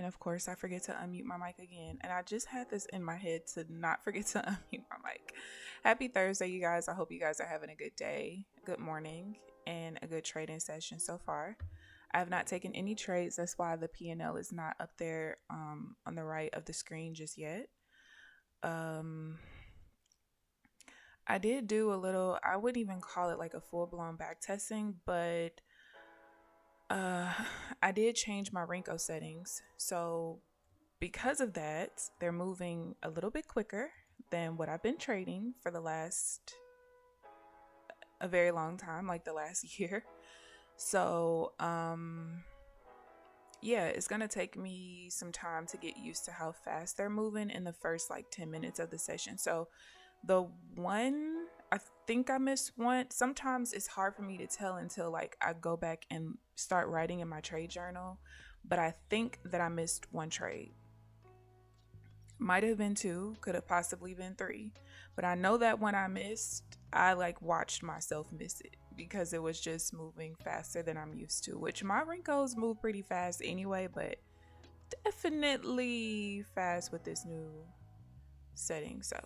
of course, I forget to unmute my mic again. And I just had this in my head to not forget to unmute my mic. Happy Thursday, you guys. I hope you guys are having a good day, good morning, and a good trading session so far. I have not taken any trades. That's why the P&L is not up there on the right of the screen just yet. I did do a little, I wouldn't even call it like a full-blown back testing, but I did change my Renko settings. So because of that, they're moving a little bit quicker than what I've been trading for a very long time, like the last year. So, yeah, it's going to take me some time to get used to how fast they're moving in the first like 10 minutes of the session. So the one, I think I missed one. Sometimes it's hard for me to tell until like I go back and start writing in my trade journal. But I think that I missed one trade. Might have been two, could have possibly been three. But I know that when I missed, I like watched myself miss it because it was just moving faster than I'm used to, which my Renkos move pretty fast anyway, but definitely fast with this new setting. So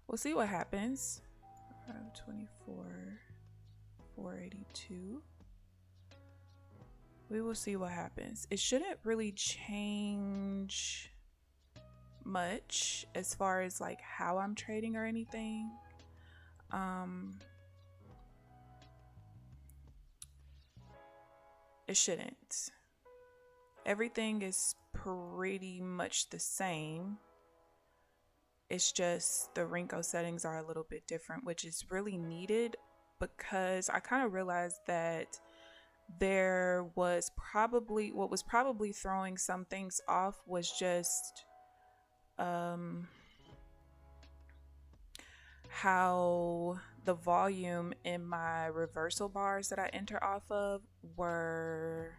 we'll see what happens. 524, 482. We will see what happens. It shouldn't really change much as far as like how I'm trading or anything. It shouldn't. Everything is pretty much the same. It's just the Renko settings are a little bit different, which is really needed because I kind of realized that there was probably what was probably throwing some things off was just how the volume in my reversal bars that I enter off of were,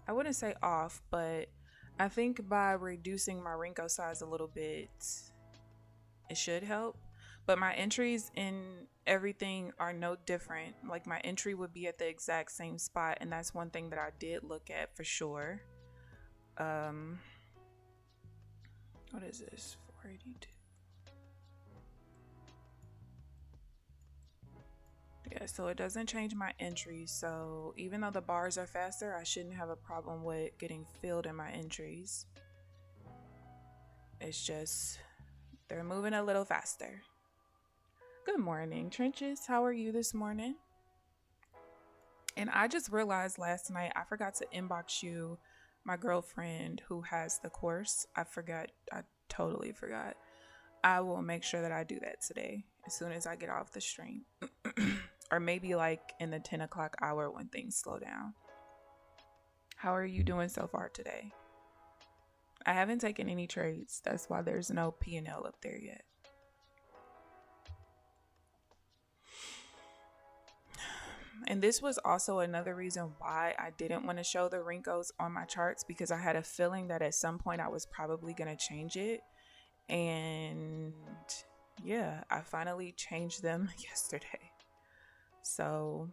I wouldn't say off, but I think by reducing my Renko size a little bit, it should help. But my entries in everything are no different. Like my entry would be at the exact same spot, and that's one thing that I did look at for sure. What is this? 482. Yeah, so it doesn't change my entries. So even though the bars are faster, I shouldn't have a problem with getting filled in my entries. It's just they're moving a little faster. Good morning, Trenches. How are you this morning? And I just realized last night I forgot to inbox you, my girlfriend who has the course. I totally forgot. I will make sure that I do that today as soon as I get off the stream. Or maybe like in the 10 o'clock hour when things slow down. How are you doing so far today? I haven't taken any trades. That's why there's no P&L up there yet. And this was also another reason why I didn't want to show the Renkos on my charts, because I had a feeling that at some point I was probably going to change it. And yeah, I finally changed them yesterday. So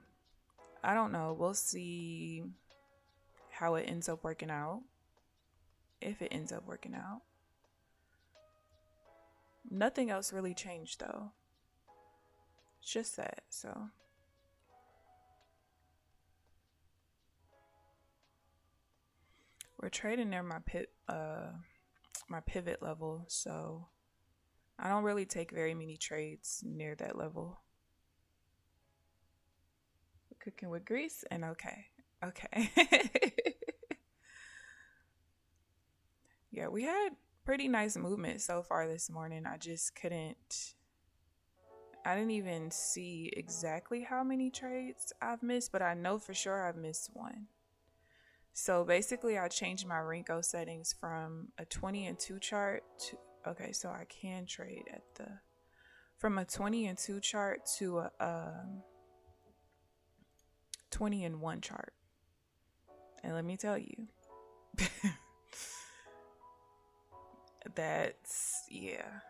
I don't know. We'll see how it ends up working out. If it ends up working out. Nothing else really changed though. It's just that. So we're trading near my pivot level, so I don't really take very many trades near that level. We're cooking with grease and okay. Yeah, we had pretty nice movement so far this morning. I didn't even see exactly how many trades I've missed, but I know for sure I've missed one. So basically I changed my Renko settings from a 20 and 2 chart to, okay, so I can trade from a 20 and 2 chart to a 20 and 1 chart. And let me tell you, that's, yeah.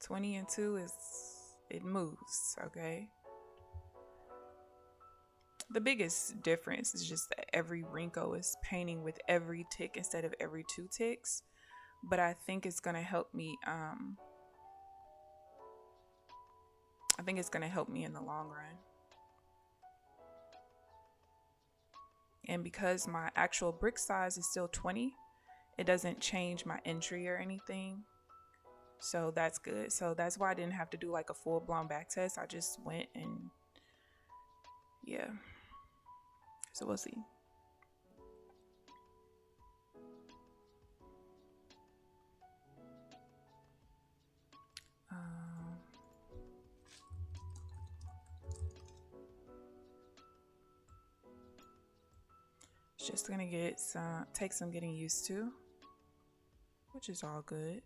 20 and 2 it moves, okay? The biggest difference is just that every Rinko is painting with every tick instead of every 2 ticks. But I think it's gonna help me. I think it's gonna help me in the long run. And because my actual brick size is still 20, it doesn't change my entry or anything. So that's good. So that's why I didn't have to do like a full-blown back test. I just went and yeah. So we'll see. It's just gonna take some getting used to, which is all good.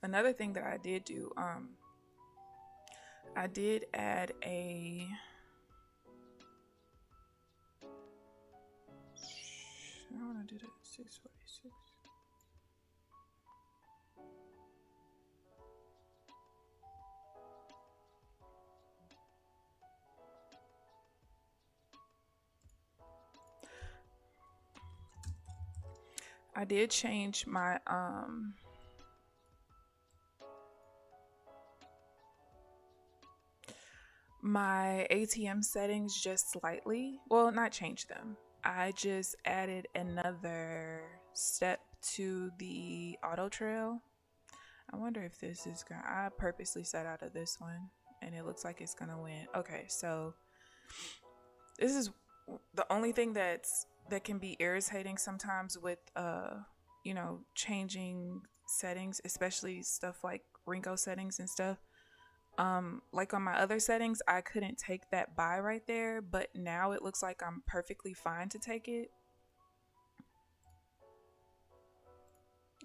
Another thing that I did do, I did add a I want to do that 646. I did change my my ATM settings just slightly. Well, not change them. I just added another step to the auto trail. I wonder if this is gonna, I purposely set out of this one and it looks like it's gonna win. Okay, so this is the only thing that can be irritating sometimes with you know, changing settings, especially stuff like Rinko settings and stuff. Like on my other settings, I couldn't take that buy right there, but now it looks like I'm perfectly fine to take it.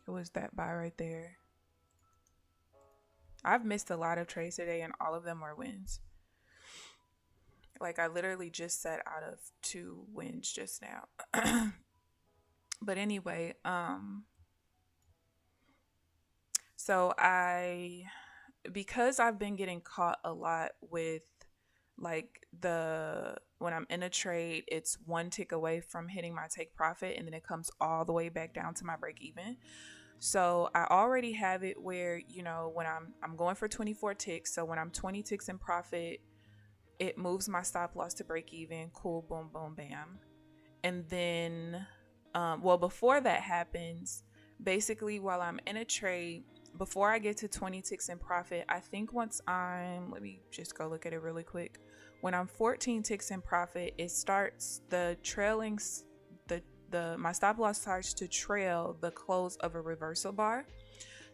It was that buy right there. I've missed a lot of trades today and all of them were wins. Like I literally just set out of 2 wins just now. But anyway, so because I've been getting caught a lot with like when I'm in a trade, it's 1 tick away from hitting my take profit and then it comes all the way back down to my break even. So I already have it where, you know, when I'm going for 24 ticks, so when I'm 20 ticks in profit, it moves my stop loss to break even. Cool, boom, boom, bam. And then well, before that happens, basically while I'm in a trade, before I get to 20 ticks in profit, I think once let me just go look at it really quick. When I'm 14 ticks in profit, it starts the trailing, my stop loss starts to trail the close of a reversal bar,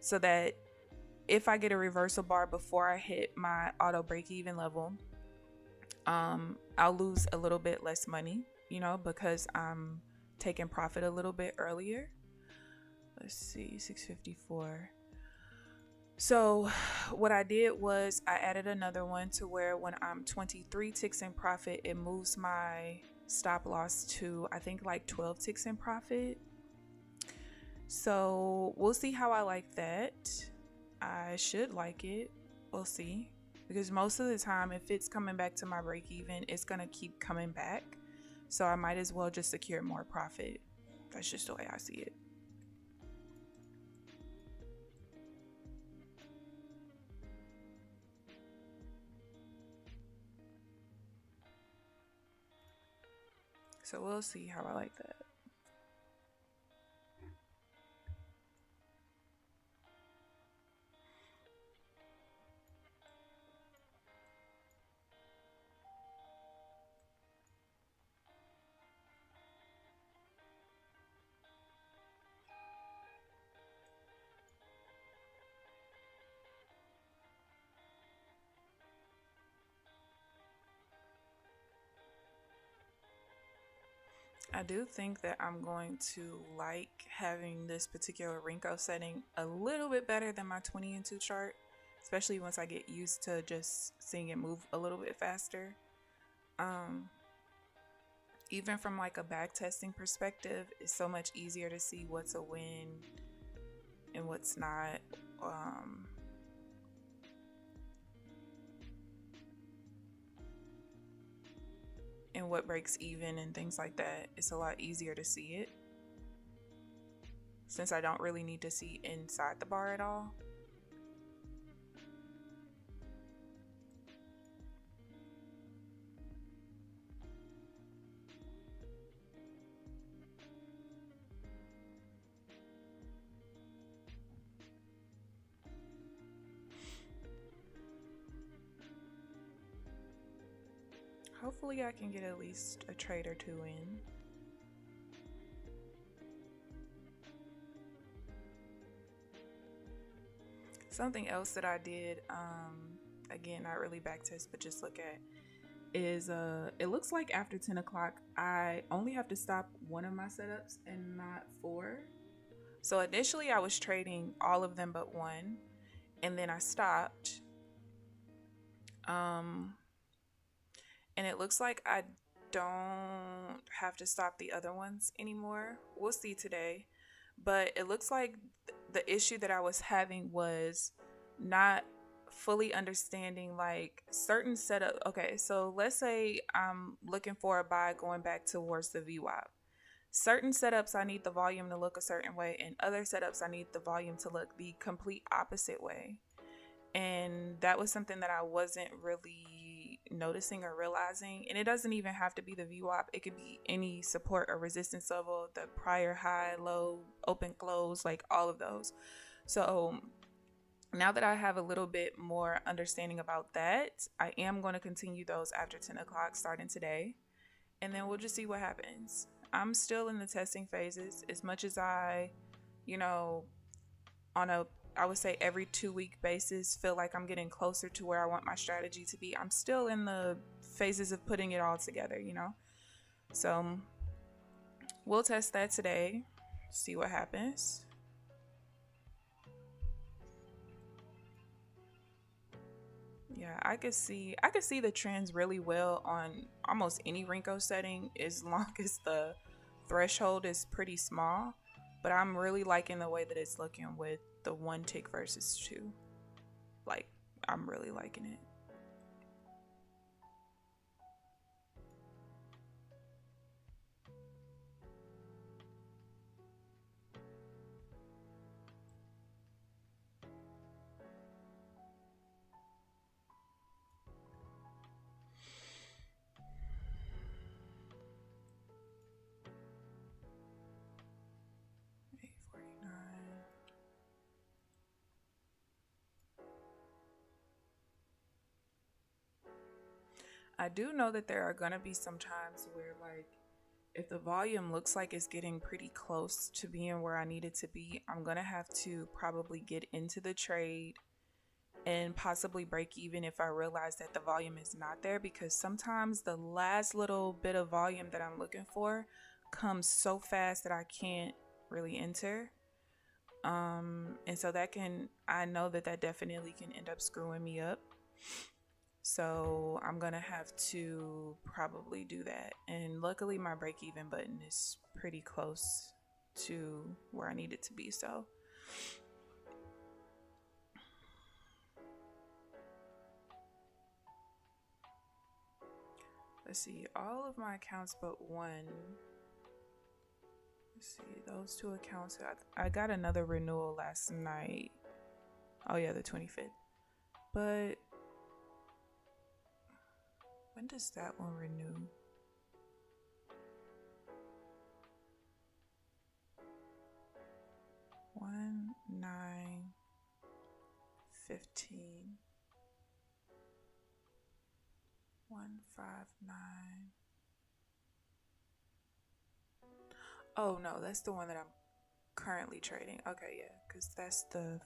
so that if I get a reversal bar before I hit my auto break even level, I'll lose a little bit less money, you know, because I'm taking profit a little bit earlier. Let's see, 654. So what I did was I added another one to where when I'm 23 ticks in profit, it moves my stop loss to, I think, like 12 ticks in profit. So we'll see how I like that. I should like it. We'll see. Because most of the time, if it's coming back to my break even, it's going to keep coming back. So I might as well just secure more profit. That's just the way I see it. So we'll see how I like that. I do think that I'm going to like having this particular Renko setting a little bit better than my 20 and 2 chart, especially once I get used to just seeing it move a little bit faster. Even from like a back testing perspective, it's so much easier to see what's a win and what's not. And what breaks even and things like that. It's a lot easier to see it since I don't really need to see inside the bar at all. Hopefully I can get at least a trade or two in. Something else that I did, again, not really backtest, but just look at, is it looks like after 10 o'clock, I only have to stop one of my setups and not 4. So initially I was trading all of them but one, and then I stopped. And it looks like I don't have to stop the other ones anymore. We'll see today. But it looks like the issue that I was having was not fully understanding like certain setup. Okay, so let's say I'm looking for a buy going back towards the VWAP. Certain setups I need the volume to look a certain way, and other setups I need the volume to look the complete opposite way. And that was something that I wasn't really noticing or realizing. And it doesn't even have to be the VWAP. It could be any support or resistance level, the prior high, low, open, close, like all of those. So now that I have a little bit more understanding about that, I am going to continue those after 10 o'clock starting today. And then we'll just see what happens. I'm still in the testing phases. As much as I, on a, I would say every 2-week basis, feel like I'm getting closer to where I want my strategy to be. I'm still in the phases of putting it all together, So we'll test that today, see what happens. Yeah, I could see the trends really well on almost any Renko setting as long as the threshold is pretty small. But I'm really liking the way that it's looking with the 1 tick versus 2. Like, I'm really liking it. I do know that there are going to be some times where, like, if the volume looks like it's getting pretty close to being where I need it to be, I'm going to have to probably get into the trade and possibly break even if I realize that the volume is not there, because sometimes the last little bit of volume that I'm looking for comes so fast that I can't really enter. And so I know that definitely can end up screwing me up. So I'm going to have to probably do that. And luckily my break even button is pretty close to where I need it to be. So let's see, all of my accounts but one. Let's see, those 2 accounts. I got another renewal last night. Oh yeah, the 25th. But when does that one renew? One 9/15. 1/5/9. Oh no, that's the one that I'm currently trading. Okay, yeah, because that's the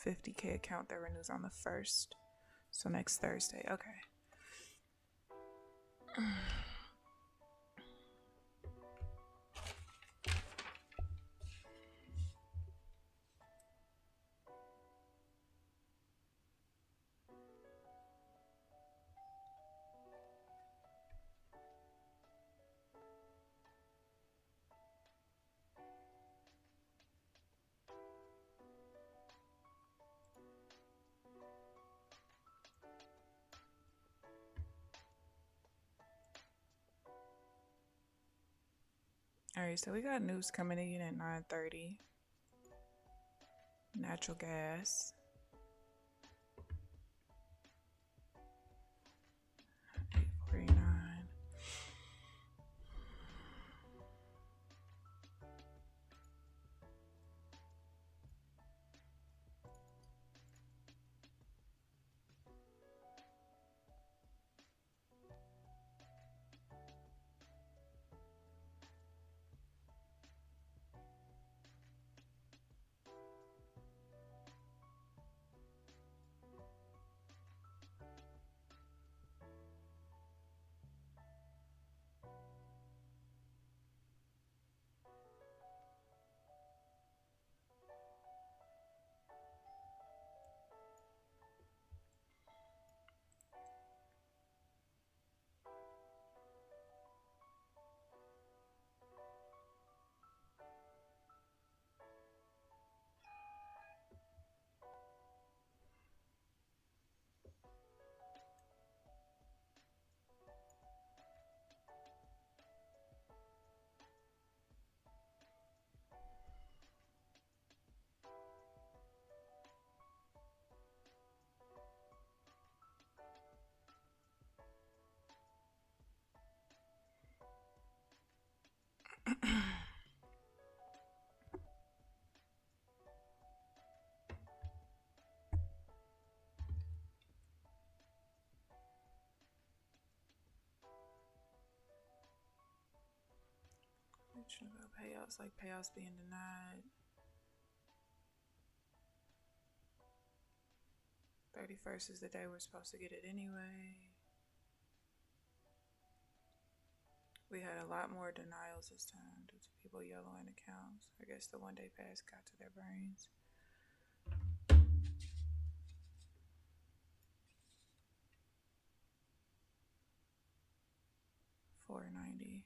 50K account that renews on the 1st. So next Thursday. Okay. Alright, so we got news coming in at 9:30. Natural gas. 8:49. About payouts, like payouts being denied. 31st is the day we're supposed to get it anyway. We had a lot more denials this time due to people yellowing accounts. I guess the 1 day pass got to their brains. 490.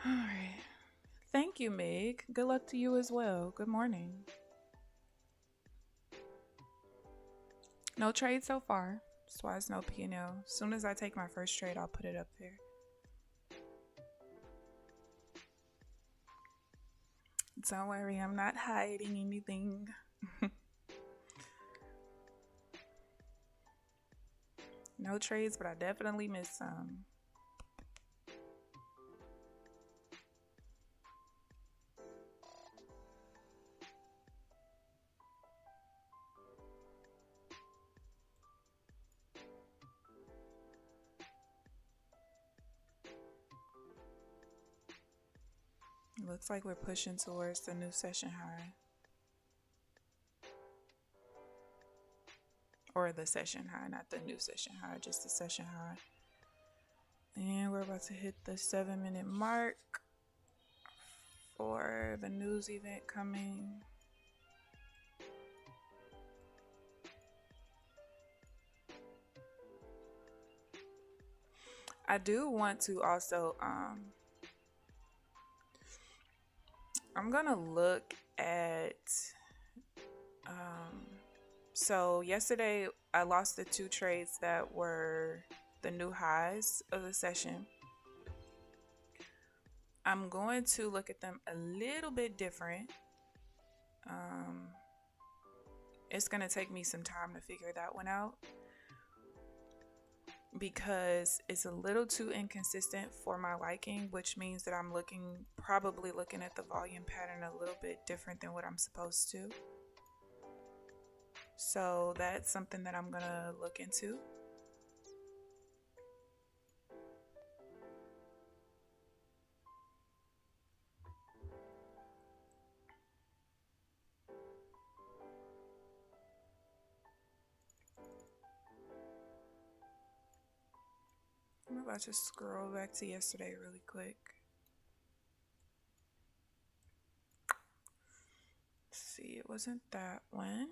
All right. Thank you, Meg. Good luck to you as well. Good morning. No trade so far. That's why it's no P&L. As soon as I take my first trade, I'll put it up there. Don't worry, I'm not hiding anything. No trades, but I definitely missed some. Looks like we're pushing towards the new session high. Or the session high, not the new session high, just the session high. And we're about to hit the 7-minute mark for the news event coming. I do want to also, I'm gonna look at, so yesterday I lost the 2 trades that were the new highs of the session. I'm going to look at them a little bit different. It's going to take me some time to figure that one out because it's a little too inconsistent for my liking, which means that I'm probably looking at the volume pattern a little bit different than what I'm supposed to. So that's something that I'm going to look into. about to scroll back to yesterday really quick. Let's see, it wasn't that one.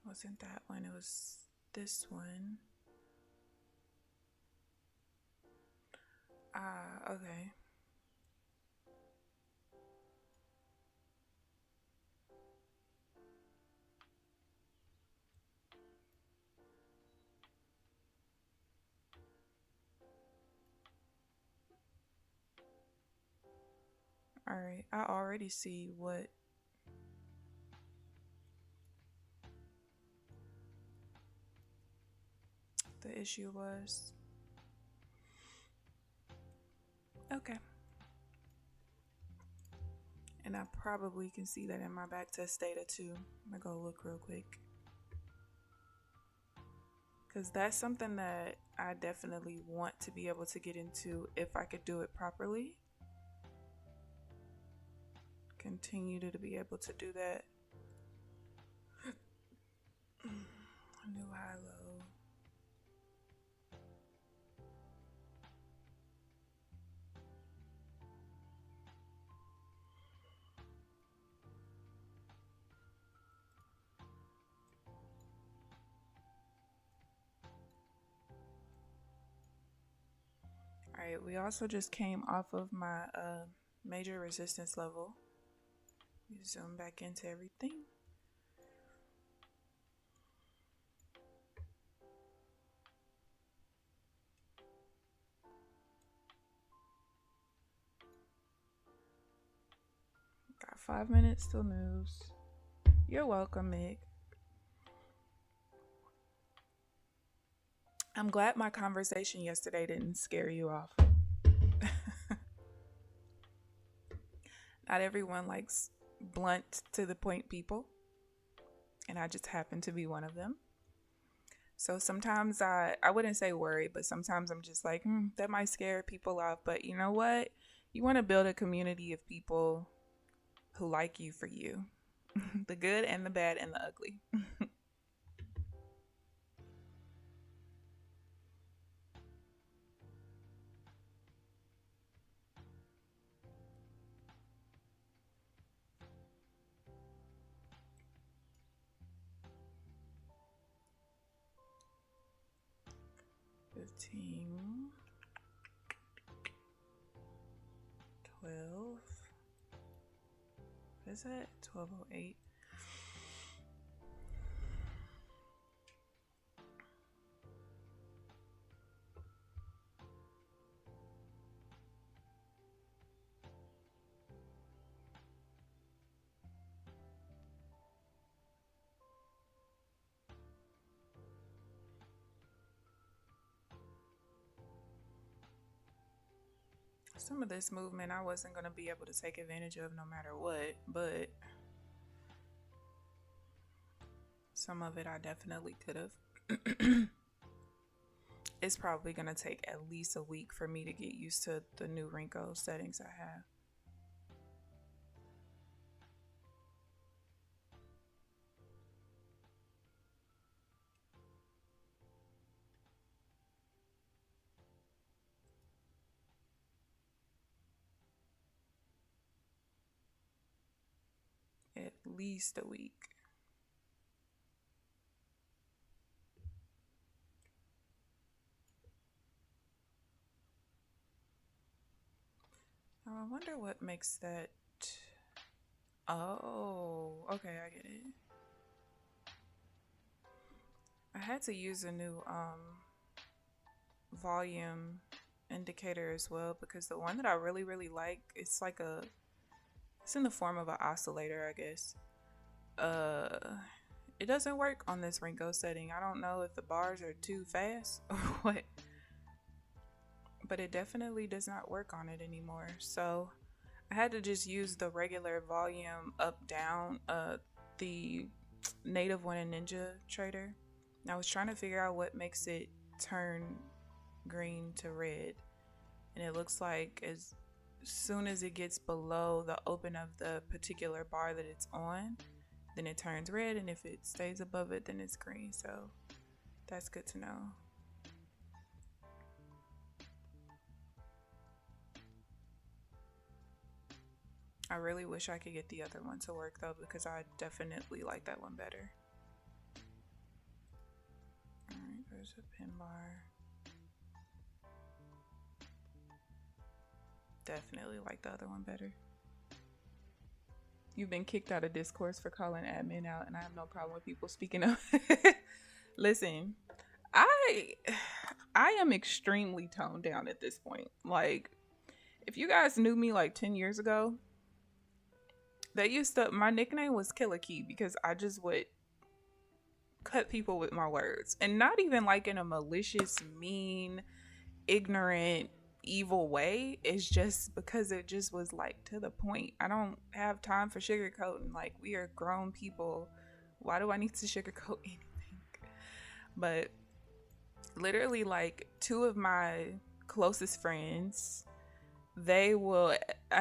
Wasn't that one, it was this one. Okay. All right, I already see what the issue was. Okay. And I probably can see that in my backtest data too. I'm gonna go look real quick. Because that's something that I definitely want to be able to get into if I could do it properly. Continue to be able to do that. New high low. Alright, we also just came off of my major resistance level. Zoom back into everything. Got 5 minutes till news. You're welcome, Mick. I'm glad my conversation yesterday didn't scare you off. Not everyone likes blunt to the point people, and I just happen to be one of them. So sometimes I wouldn't say worry, but sometimes I'm just like, that might scare people off. But you know what? You want to build a community of people who like you for you. The good and the bad and the ugly. 15, 12. What is that? 12:08. Some of this movement I wasn't going to be able to take advantage of no matter what, but some of it I definitely could have. It's probably going to take at least a week for me to get used to the new wrinkle settings I have. At least a week. Now I wonder what makes that. Oh, okay, I get it. I had to use a new volume indicator as well, because the one that I really like, it's like it's in the form of an oscillator, I guess. It doesn't work on this Ringo setting. I don't know if the bars are too fast or what, but it definitely does not work on it anymore. So I had to just use the regular volume up down, the native one in NinjaTrader. I was trying to figure out what makes it turn green to red, and it looks like as soon as it gets below the open of the particular bar that it's on, then it turns red, and if it stays above it, then it's green. So that's good to know. I really wish I could get the other one to work though, because I definitely like that one better. Alright, there's a pin bar. Definitely like the other one better. You've been kicked out of discourse for calling admin out, and I have no problem with people speaking up. Listen, I am extremely toned down at this point. Like, if you guys knew me like 10 years ago, my nickname was Killer Key, because I just would cut people with my words, and not even like in a malicious, mean, ignorant, evil way. It's just because it just was like to the point. I don't have time for sugarcoating. Like, we are grown people. Why do I need to sugarcoat anything? But literally, like, two of my closest friends, I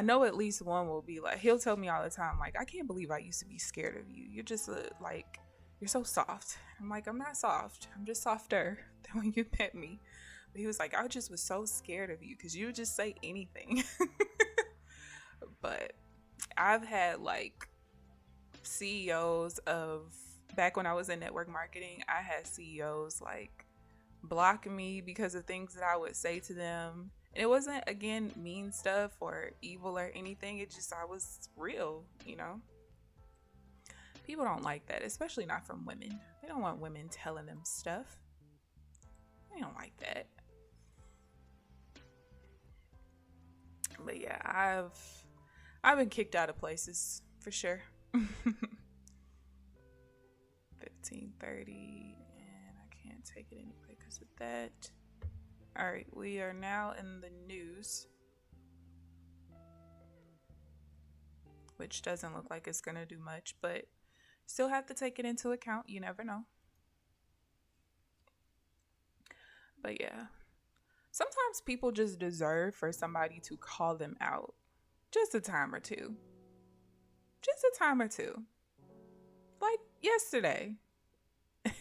know at least one will be like, he'll tell me all the time, like, I can't believe I used to be scared of you. You're just like, you're so soft. I'm like, I'm not soft. I'm just softer than when you met me. But he was like, I just was so scared of you because you would just say anything. But I've had like CEOs back when I was in network marketing, I had CEOs like block me because of things that I would say to them. And it wasn't, again, mean stuff or evil or anything. It just, I was real, you know? People don't like that, especially not from women. They don't want women telling them stuff. They don't like that. But yeah, I've been kicked out of places for sure. 15:30, and I can't take it anyway because of that. All right, we are now in the news, which doesn't look like it's gonna do much, but still have to take it into account. You never know. But yeah, sometimes people just deserve for somebody to call them out just a time or two. Just a time or two. Like yesterday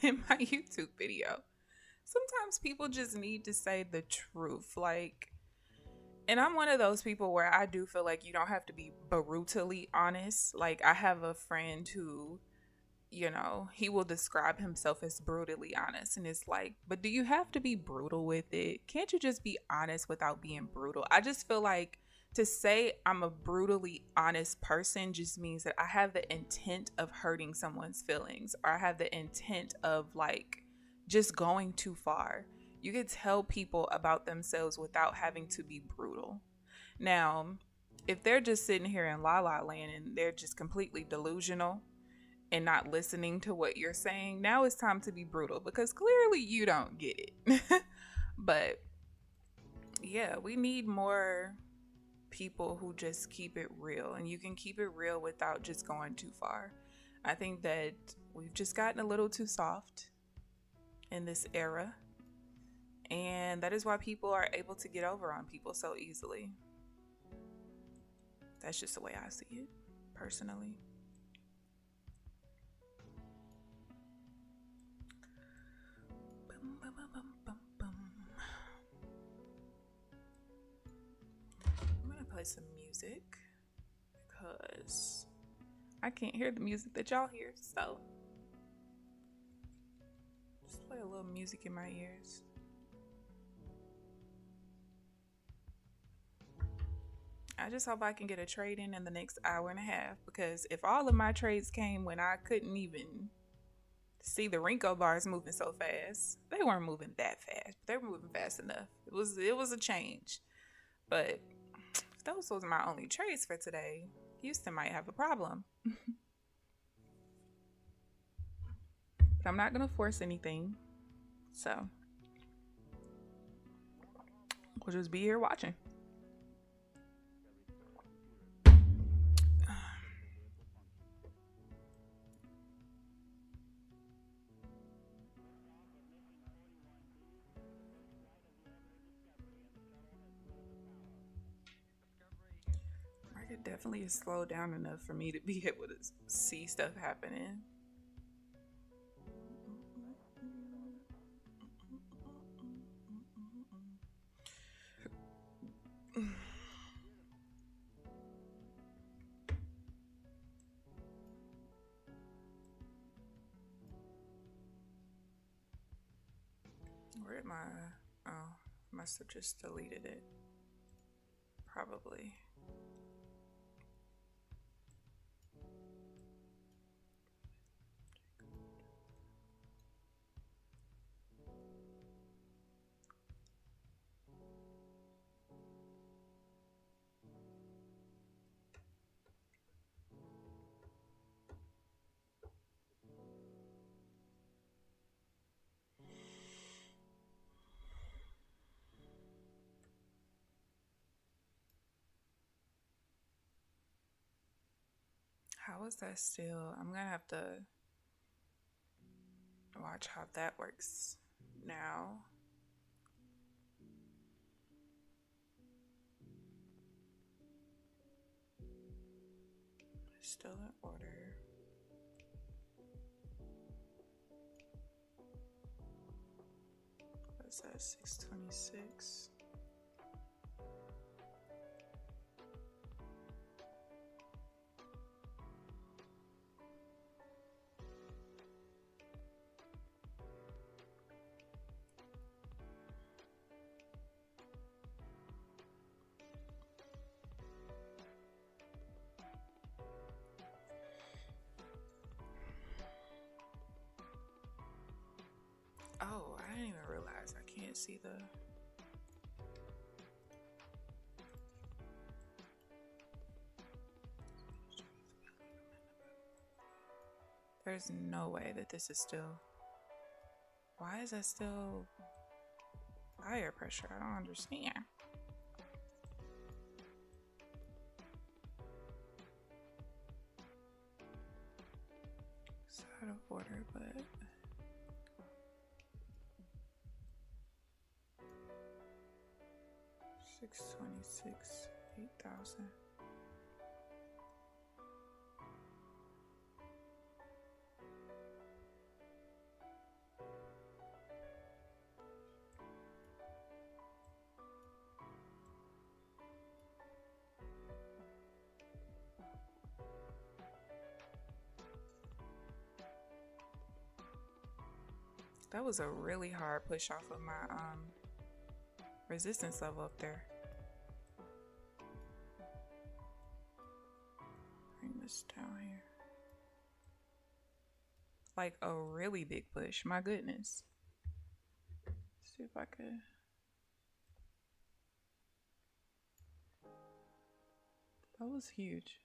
in my YouTube video. Sometimes people just need to say the truth. Like, and I'm one of those people where I do feel like you don't have to be brutally honest. Like, I have a friend who, you know, he will describe himself as brutally honest. And it's like, but do you have to be brutal with it? Can't you just be honest without being brutal? I just feel like to say I'm a brutally honest person just means that I have the intent of hurting someone's feelings, or I have the intent of like just going too far. You could tell people about themselves without having to be brutal. Now, if they're just sitting here in la la land and they're just completely delusional and not listening to what you're saying, now it's time to be brutal because clearly you don't get it. But yeah, we need more people who just keep it real, and you can keep it real without just going too far. I think that we've just gotten a little too soft in this era, and that is why people are able to get over on people so easily. That's just the way I see it personally. I'm gonna play some music because I can't hear the music that y'all hear, so just play a little music in my ears. I just hope I can get a trade in the next hour and a half, because if all of my trades came when I couldn't even see the Renko bars moving so fast, they weren't moving that fast, but they were moving fast enough. It was a change. But if those was my only trades for today, Houston might have a problem. But I'm not gonna force anything, so we'll just be here watching. Market definitely is slowed down enough for me to be able to see stuff happening. my, oh, must have just deleted it. Probably. How is that still? I'm gonna have to watch how that works now. Still in order. What's that? 626. Oh, I didn't even realize I can't see the... There's no way that this is still... Why is that still buyer pressure? I don't understand. It's out of order, but... 626, 8,000. That was a really hard push off of my resistance level up there. Bring this down here. Like a really big push. My goodness. Let's see if I could. That was huge.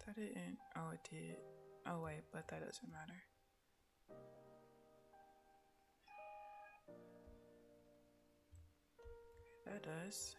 That didn't. Oh, it did. Oh, wait, but that doesn't matter. That does.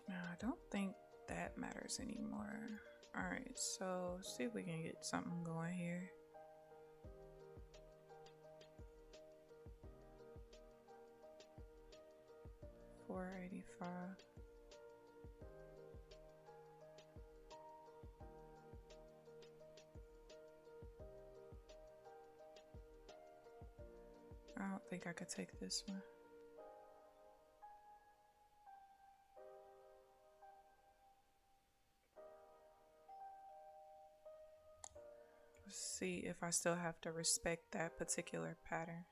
Now, I don't think that matters anymore. Alright, so see if we can get something going here. $4.85. I don't think I could take this one. Let's see if I still have to respect that particular pattern.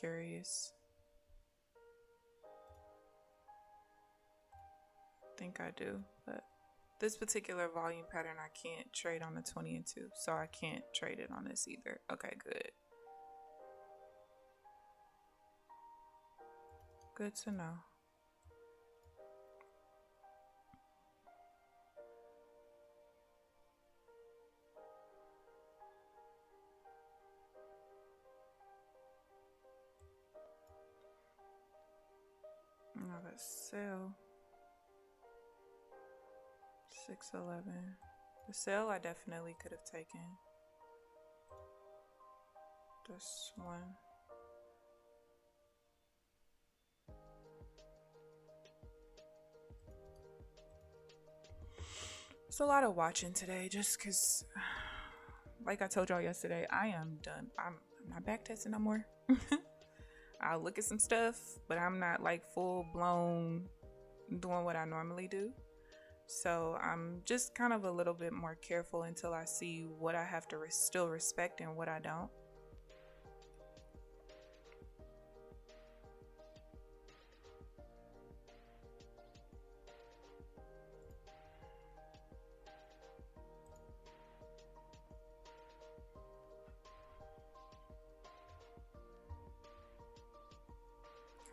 curious. I think I do, but this particular volume pattern I can't trade on the 20 and 2, so I can't trade it on this either. Okay, good. Good to know. Now let's sell. 611. The sell I definitely could have taken. This one. It's a lot of watching today just because, like I told y'all yesterday, I am done. I'm not back testing no more. I'll look at some stuff, but I'm not like full blown doing what I normally do. So I'm just kind of a little bit more careful until I see what I have to still respect and what I don't.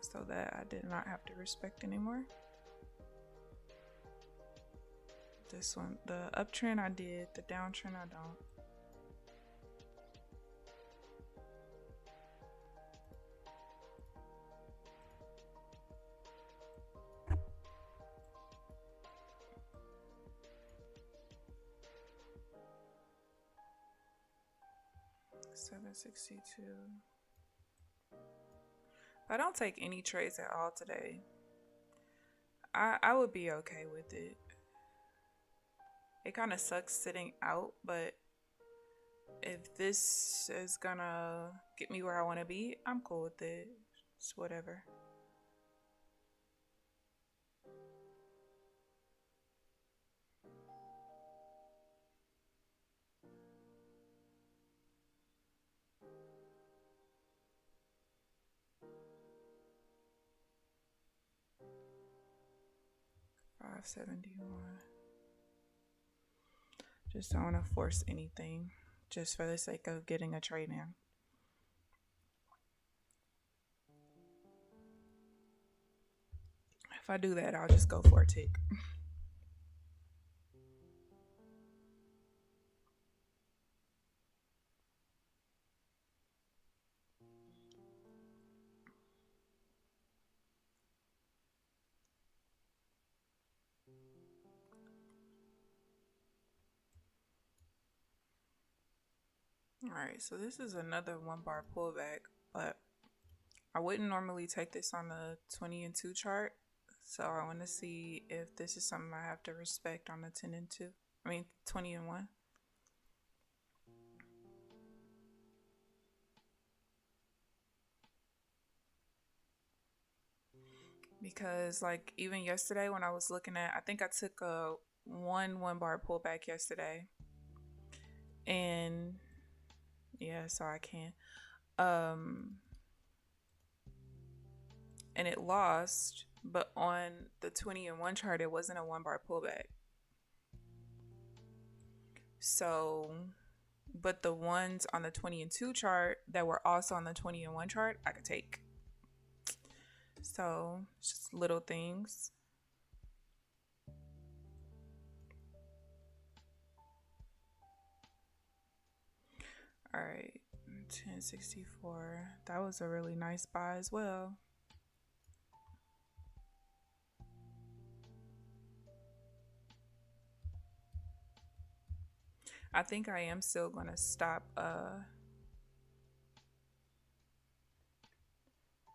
So that I did not have to respect anymore. This one, the uptrend I did, the downtrend I don't. $7.62. I don't take any trades at all today. I would be okay with it. It kind of sucks sitting out, but if this is gonna get me where I want to be, I'm cool with it. It's whatever. $5.71. Just don't want to force anything just for the sake of getting a trade in. If I do that, I'll just go for a tick. Alright, so this is another 1 bar pullback, but I wouldn't normally take this on the 20 and 2 chart. So I want to see if this is something I have to respect on the 10 and 2. I mean 20 and 1. Because like even yesterday when I was looking at, I think I took a 1 bar pullback yesterday. And yeah, so I can. And it lost, but on the 20 and 1 chart, it wasn't a 1 bar pullback. So, but the ones on the 20 and 2 chart that were also on the 20 and 1 chart, I could take. So, it's just little things. All right, 1064. That was a really nice buy as well. I think I am still going to stop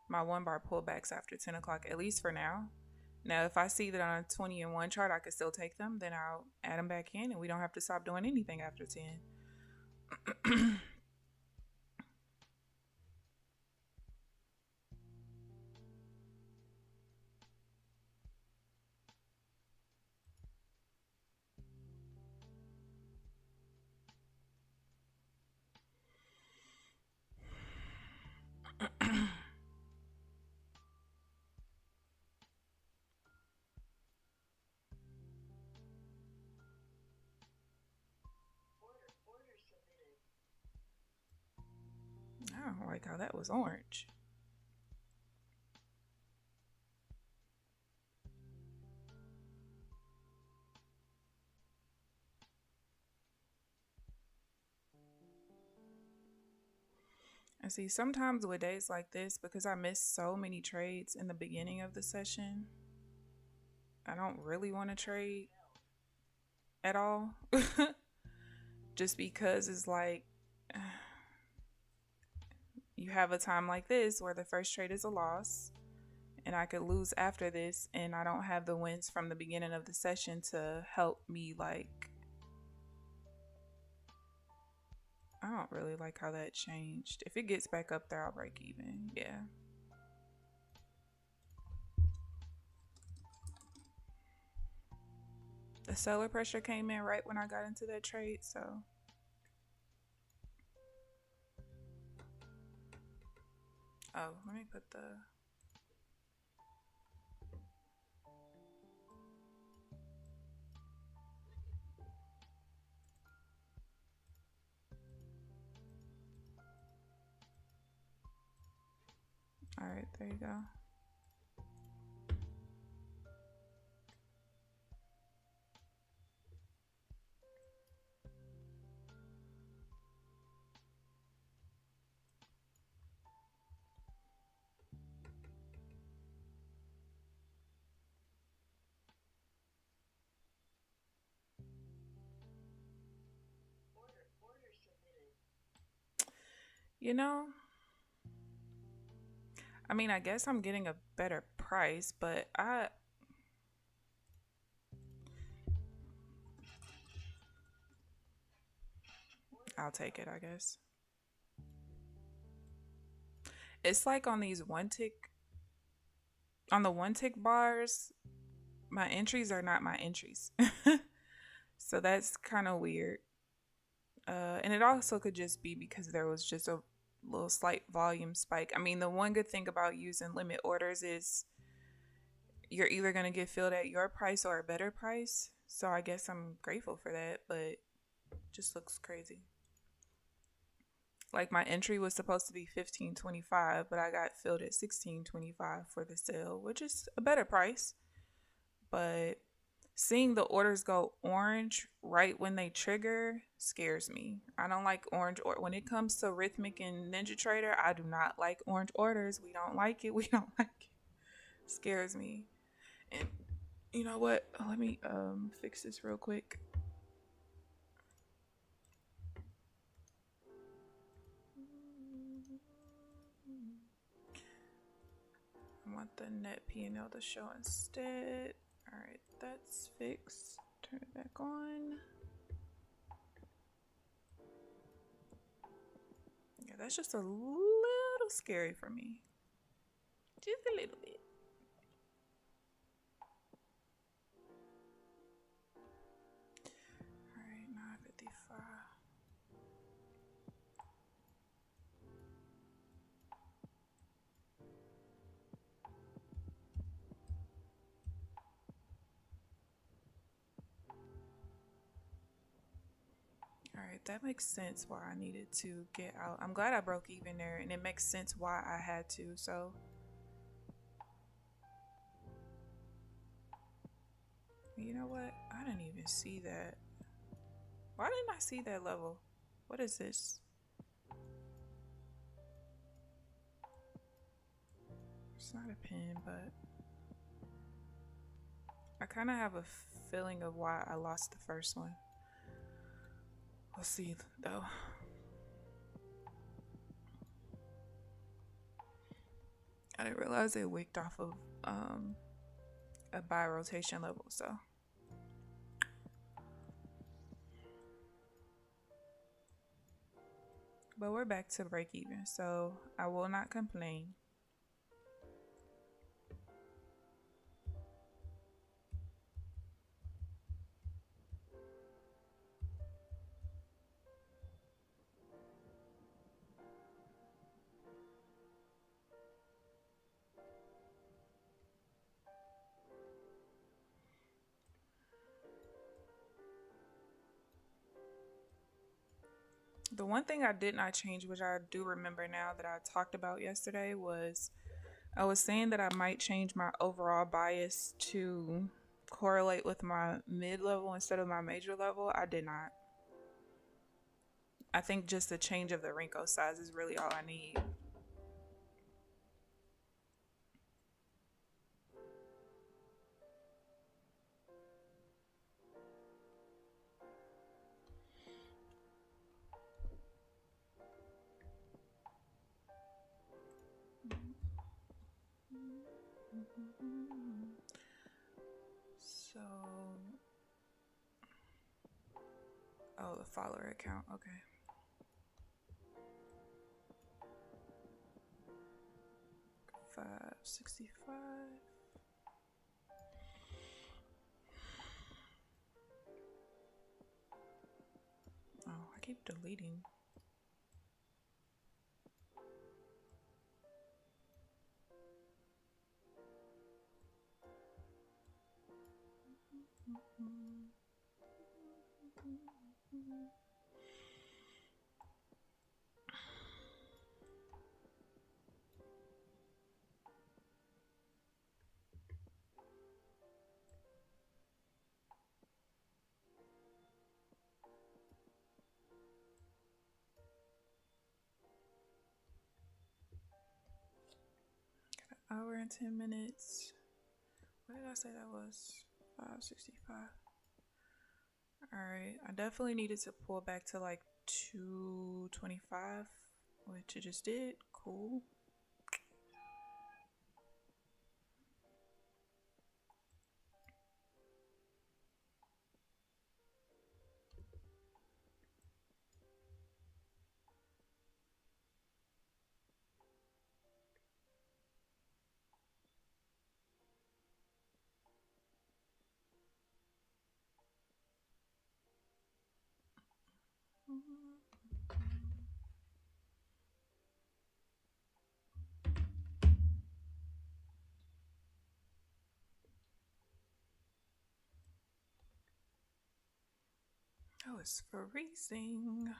my 1 bar pullbacks after 10 o'clock, at least for now. Now, if I see that on a 20 and 1 chart, I could still take them, then I'll add them back in and we don't have to stop doing anything after 10. don't like how that was orange. And see, sometimes with days like this, because I missed so many trades in the beginning of the session, I don't really want to trade at all. Just because it's like you have a time like this where the first trade is a loss and I could lose after this, and I don't have the wins from the beginning of the session to help me. Like, I don't really like how that changed. If it gets back up there, I'll break even. Yeah. The seller pressure came in right when I got into that trade, so. Oh, let me put the... All right, there you go. You know, I mean, I guess I'm getting a better price, but I'll take it, I guess. It's like on these on the one tick bars, my entries are not my entries. So that's kind of weird. And it also could just be because there was just a little slight volume spike. I mean, the one good thing about using limit orders is you're either going to get filled at your price or a better price. So I guess I'm grateful for that, but it just looks crazy. Like my entry was supposed to be $15.25, but I got filled at $16.25 for the sale, which is a better price. But seeing the orders go orange right when they trigger scares me. I don't like orange, or when it comes to Rhythmic and NinjaTrader, I do not like orange orders. We don't like it. We don't like it. Scares me. And you know what? Let me fix this real quick. I want the net P&L to show instead. All right, that's fixed. Turn it back on. Yeah, that's just a little scary for me. Just a little bit. All right, 955. All right, that makes sense why I needed to get out. I'm glad I broke even there, and it makes sense why I had to. So, you know what? I didn't even see that. Why didn't I see that level? What is this? It's not a pin, but I kind of have a feeling of why I lost the first one. We'll see, though. I didn't realize it wicked off of a buy rotation level, so. But we're back to break even, so I will not complain. The one thing I did not change, which I do remember now that I talked about yesterday, was I was saying that I might change my overall bias to correlate with my mid-level instead of my major level. I did not. I think just the change of the Renko size is really all I need. So, oh, the follower account, okay. $565. Oh, I keep deleting. Hour and 10 minutes. What did I say that was? 565. Alright, I definitely needed to pull back to like 225, which it just did. Cool. Oh, it's freezing.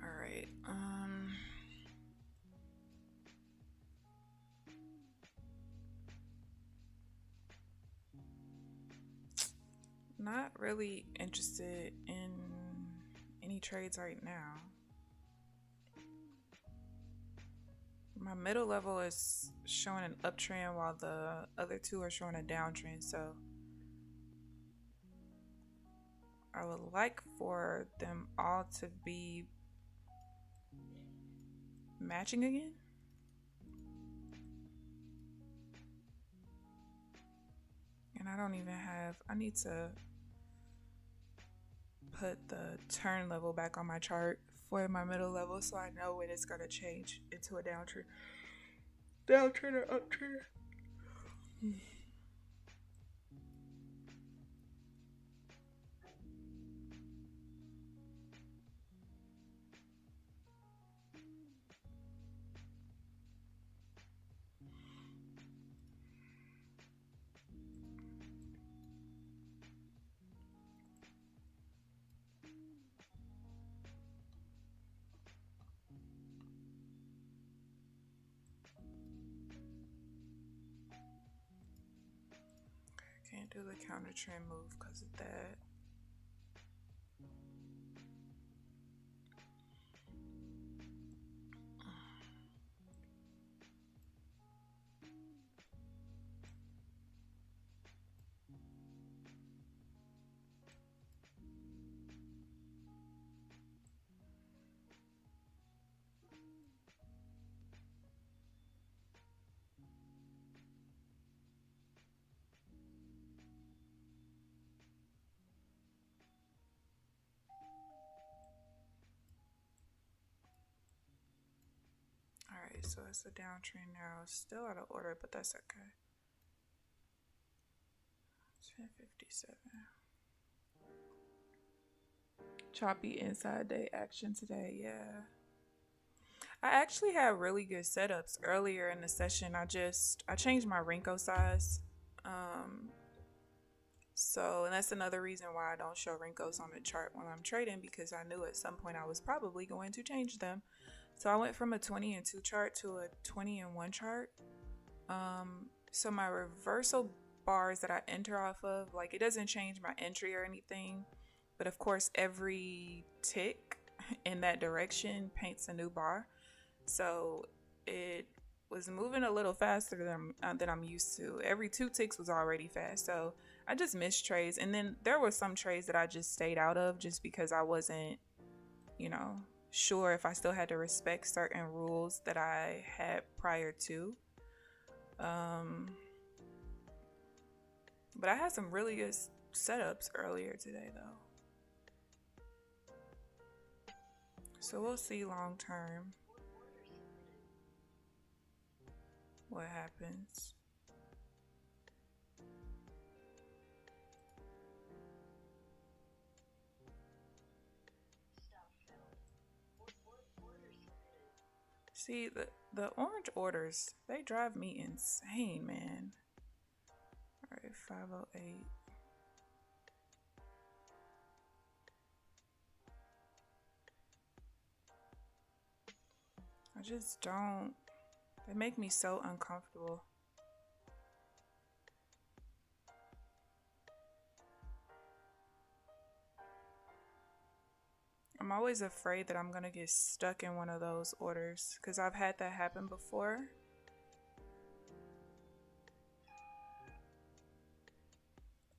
Alright, not really interested in any trades right now. My middle level is showing an uptrend while the other two are showing a downtrend, so I would like for them all to be matching again. And I don't even have, I need to put the turn level back on my chart for my middle level so I know when it's going to change into a downtrend. Downtrend or uptrend. Do the counter trend move because of that. Alright, so it's a downtrend now. It's still out of order, but that's okay. It's 10:57. Choppy inside day action today, yeah. I actually had really good setups earlier in the session. I changed my Renko size. And that's another reason why I don't show Renkos on the chart when I'm trading, because I knew at some point I was probably going to change them. So I went from a 20 and 2 chart to a 20 and 1 chart. So my reversal bars that I enter off of, like, it doesn't change my entry or anything, but of course every tick in that direction paints a new bar. So it was moving a little faster than I'm used to. Every 2 ticks was already fast. So I just missed trades. And then there were some trades that I just stayed out of just because I wasn't, sure if I still had to respect certain rules that I had prior to. But I had some really good setups earlier today though. So we'll see long term what happens. See, the orange orders, they drive me insane, man. All right, 508. I just don't. They make me so uncomfortable. I'm always afraid that I'm gonna get stuck in one of those orders because I've had that happen before.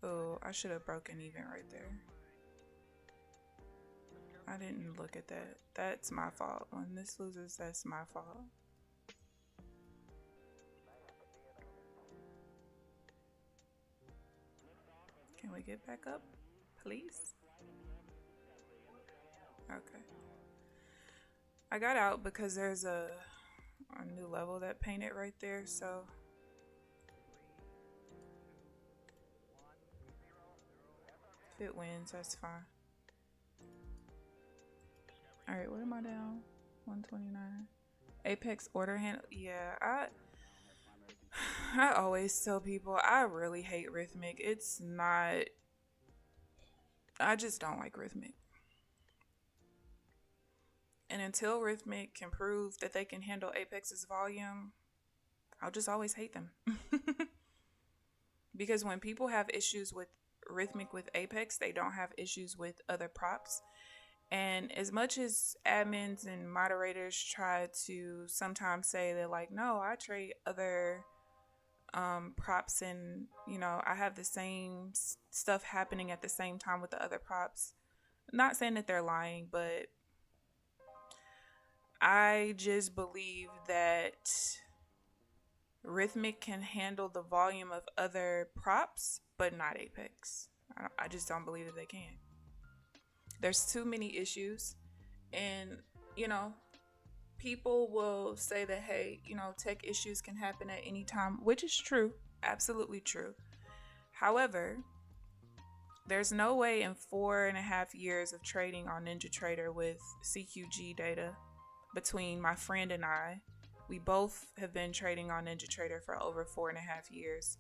Oh, I should have broken even right there. I didn't look at that. That's my fault. When this loses, that's my fault. Can we get back up, please? Okay. I got out because there's a new level that painted right there, so if it wins, that's fine. Alright, what am I down? 129. Apex order handle. Yeah, I always tell people I really hate Rhythmic. It's not. I just don't like Rhythmic. And until Rhythmic can prove that they can handle Apex's volume, I'll just always hate them. Because when people have issues with Rhythmic with Apex, they don't have issues with other props. And as much as admins and moderators try to sometimes say they're like, no, I trade other props and, I have the same stuff happening at the same time with the other props. Not saying that they're lying, but I just believe that Rhythmic can handle the volume of other props, but not Apex. I just don't believe that they can. There's too many issues, and people will say that, hey, tech issues can happen at any time, which is true, absolutely true. However, there's no way in 4.5 years of trading on NinjaTrader with CQG data between my friend and I, we both have been trading on NinjaTrader for over 4.5 years.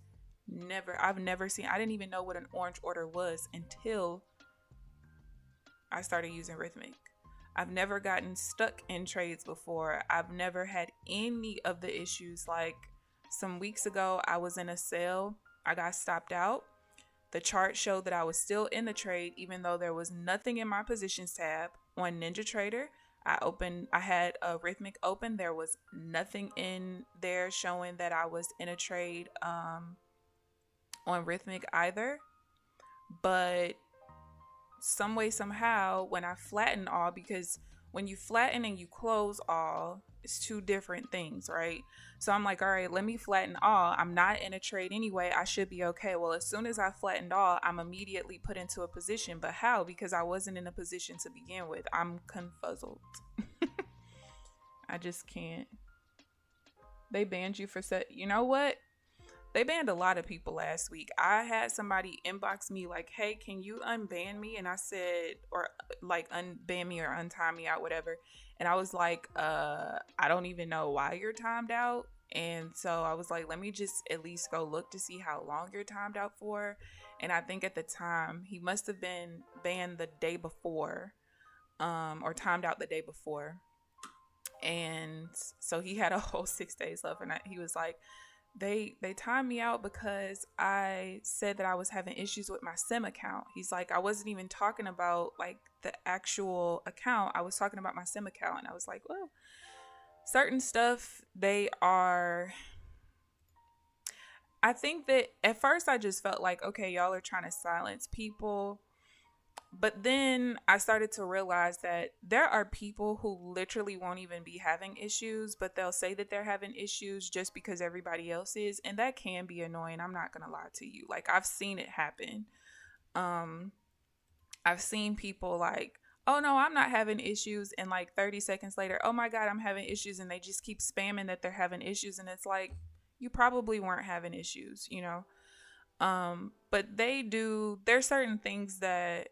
I've never seen, I didn't even know what an orange order was until I started using Rhythmic. I've never gotten stuck in trades before. I've never had any of the issues. Like some weeks ago, I was in a sale. I got stopped out. The chart showed that I was still in the trade, even though there was nothing in my positions tab on NinjaTrader. I had a rhythmic open. There was nothing in there showing that I was in a trade on rhythmic either. But some way, somehow, when I flatten all, because when you flatten and you close all, it's two different things, right? So I'm like, all right, let me flatten all. I'm not in a trade anyway. I should be okay. Well, as soon as I flattened all, I'm immediately put into a position. But how? Because I wasn't in a position to begin with. I'm confuzzled. I just can't. They banned you for you know what? They banned a lot of people last week. I had somebody inbox me like, hey, can you unban me? And I said, or like unban me or untime me out, whatever. And I was like, I don't even know why you're timed out. And so I was like, let me just at least go look to see how long you're timed out for. And I think at the time he must have been banned the day before, or timed out the day before. And so he had a whole 6 days left. And he was like, they timed me out because I said that I was having issues with my sim account. He's like, I wasn't even talking about like the actual account. I was talking about my sim account. And I was like, well, certain stuff, I think that at first I just felt like, okay, y'all are trying to silence people. But then I started to realize that there are people who literally won't even be having issues, but they'll say that they're having issues just because everybody else is. And that can be annoying. I'm not going to lie to you. Like, I've seen it happen. I've seen people like, oh no, I'm not having issues. And like 30 seconds later, oh my God, I'm having issues. And they just keep spamming that they're having issues. And it's like, you probably weren't having issues, you know? But there's certain things that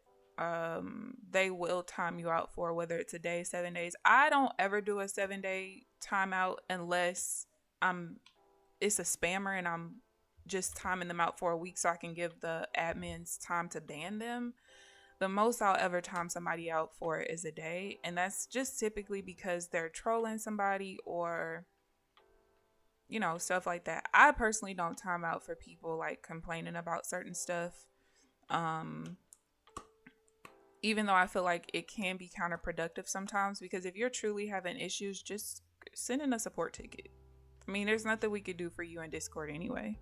they will time you out for, whether it's a day, 7 days. I don't ever do a 7-day timeout unless it's a spammer and I'm just timing them out for a week so I can give the admins time to ban them. The most I'll ever time somebody out for is a day, and that's just typically because they're trolling somebody or, you know, stuff like that. I personally don't time out for people like complaining about certain stuff. Even though I feel like it can be counterproductive sometimes, because if you're truly having issues, just send in a support ticket. I mean, there's nothing we could do for you in Discord anyway.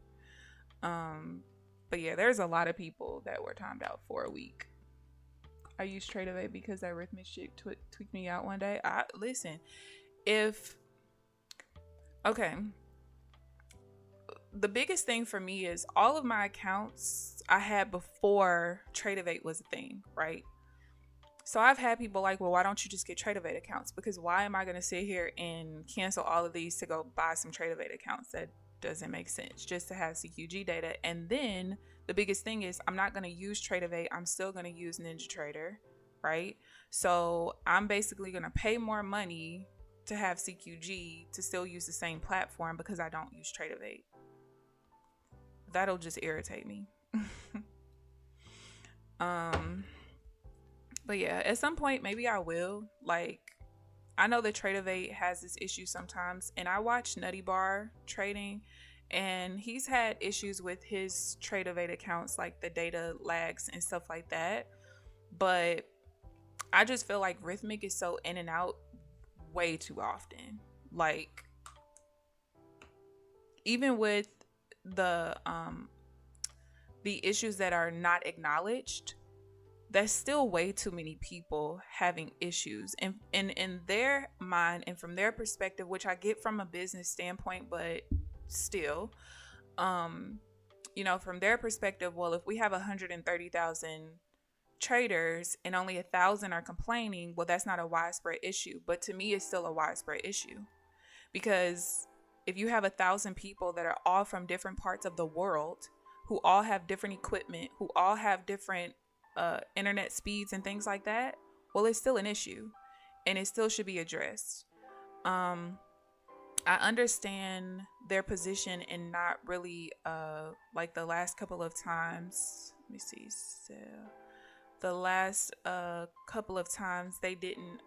But yeah, there's a lot of people that were timed out for a week. I use TradeAway because that rhythmic shit tweaked me out one day. Okay. The biggest thing for me is all of my accounts I had before TradeAway was a thing, right? So I've had people like, well, why don't you just get TradeAway accounts? Because why am I going to sit here and cancel all of these to go buy some TradeAway accounts? That doesn't make sense, just to have CQG data. And then the biggest thing is I'm not going to use TradeAway. I'm still going to use NinjaTrader, right? So I'm basically going to pay more money to have CQG to still use the same platform because I don't use TradeAway. That'll just irritate me. But yeah, at some point, maybe I will. Like, I know that TradeAway has this issue sometimes, and I watch Nutty Bar trading, and he's had issues with his TradeAway accounts, like the data lags and stuff like that. But I just feel like Rhythmic is so in and out way too often. Like, even with the issues that are not acknowledged, there's still way too many people having issues, and in their mind and from their perspective, which I get from a business standpoint, but still, you know, from their perspective, well, if we have 130,000 traders and only 1,000 are complaining, well, that's not a widespread issue. But to me, it's still a widespread issue, because if you have 1,000 people that are all from different parts of the world, who all have different equipment, who all have different internet speeds and things like that, well, it's still an issue and it still should be addressed. I understand their position in not really like the last couple of times, let me see, so the last couple of times they didn't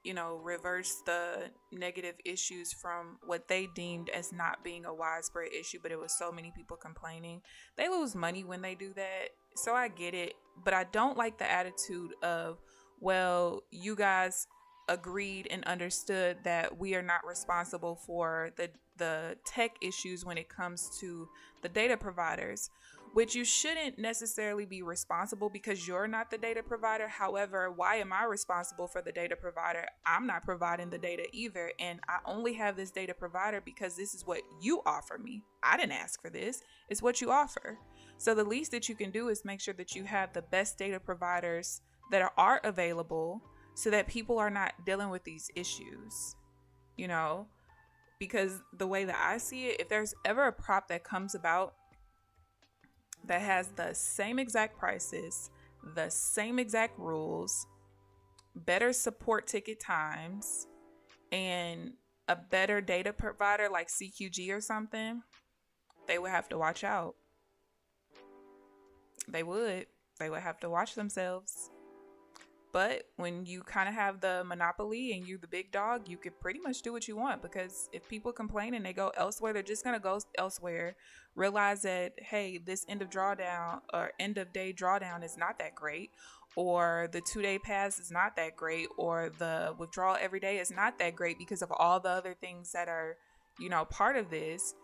reverse the negative issues from what they deemed as not being a widespread issue, but it was so many people complaining. They lose money when they do that. So I get it, but I don't like the attitude of, well, you guys agreed and understood that we are not responsible for the tech issues when it comes to the data providers, which you shouldn't necessarily be responsible because you're not the data provider. However, why am I responsible for the data provider? I'm not providing the data either. And I only have this data provider because this is what you offer me. I didn't ask for this. It's what you offer. So the least that you can do is make sure that you have the best data providers that are available so that people are not dealing with these issues, because the way that I see it, if there's ever a prop that comes about that has the same exact prices, the same exact rules, better support ticket times, and a better data provider like CQG or something, they would have to watch out. They would have to watch themselves. But when you kind of have the monopoly and you're the big dog, you could pretty much do what you want, because if people complain and they go elsewhere, they're just going to go elsewhere, realize that, hey, this end of day drawdown is not that great, or the 2-day pass is not that great, or the withdrawal every day is not that great because of all the other things that are, part of this.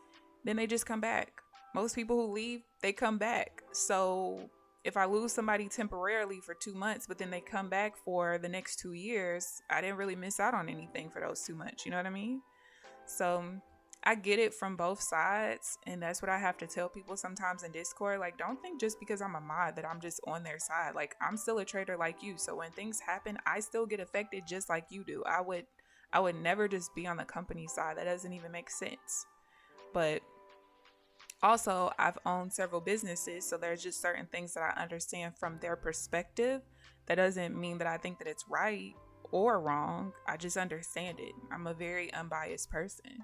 Then they just come back. Most people who leave, they come back. So if I lose somebody temporarily for 2 months, but then they come back for the next 2 years, I didn't really miss out on anything for those 2 months. You know what I mean? So I get it from both sides. And that's what I have to tell people sometimes in Discord. Like, don't think just because I'm a mod that I'm just on their side. Like, I'm still a trader like you. So when things happen, I still get affected just like you do. I would never just be on the company side. That doesn't even make sense. But also, I've owned several businesses, so there's just certain things that I understand from their perspective. That doesn't mean that I think that it's right or wrong. I just understand it. I'm a very unbiased person.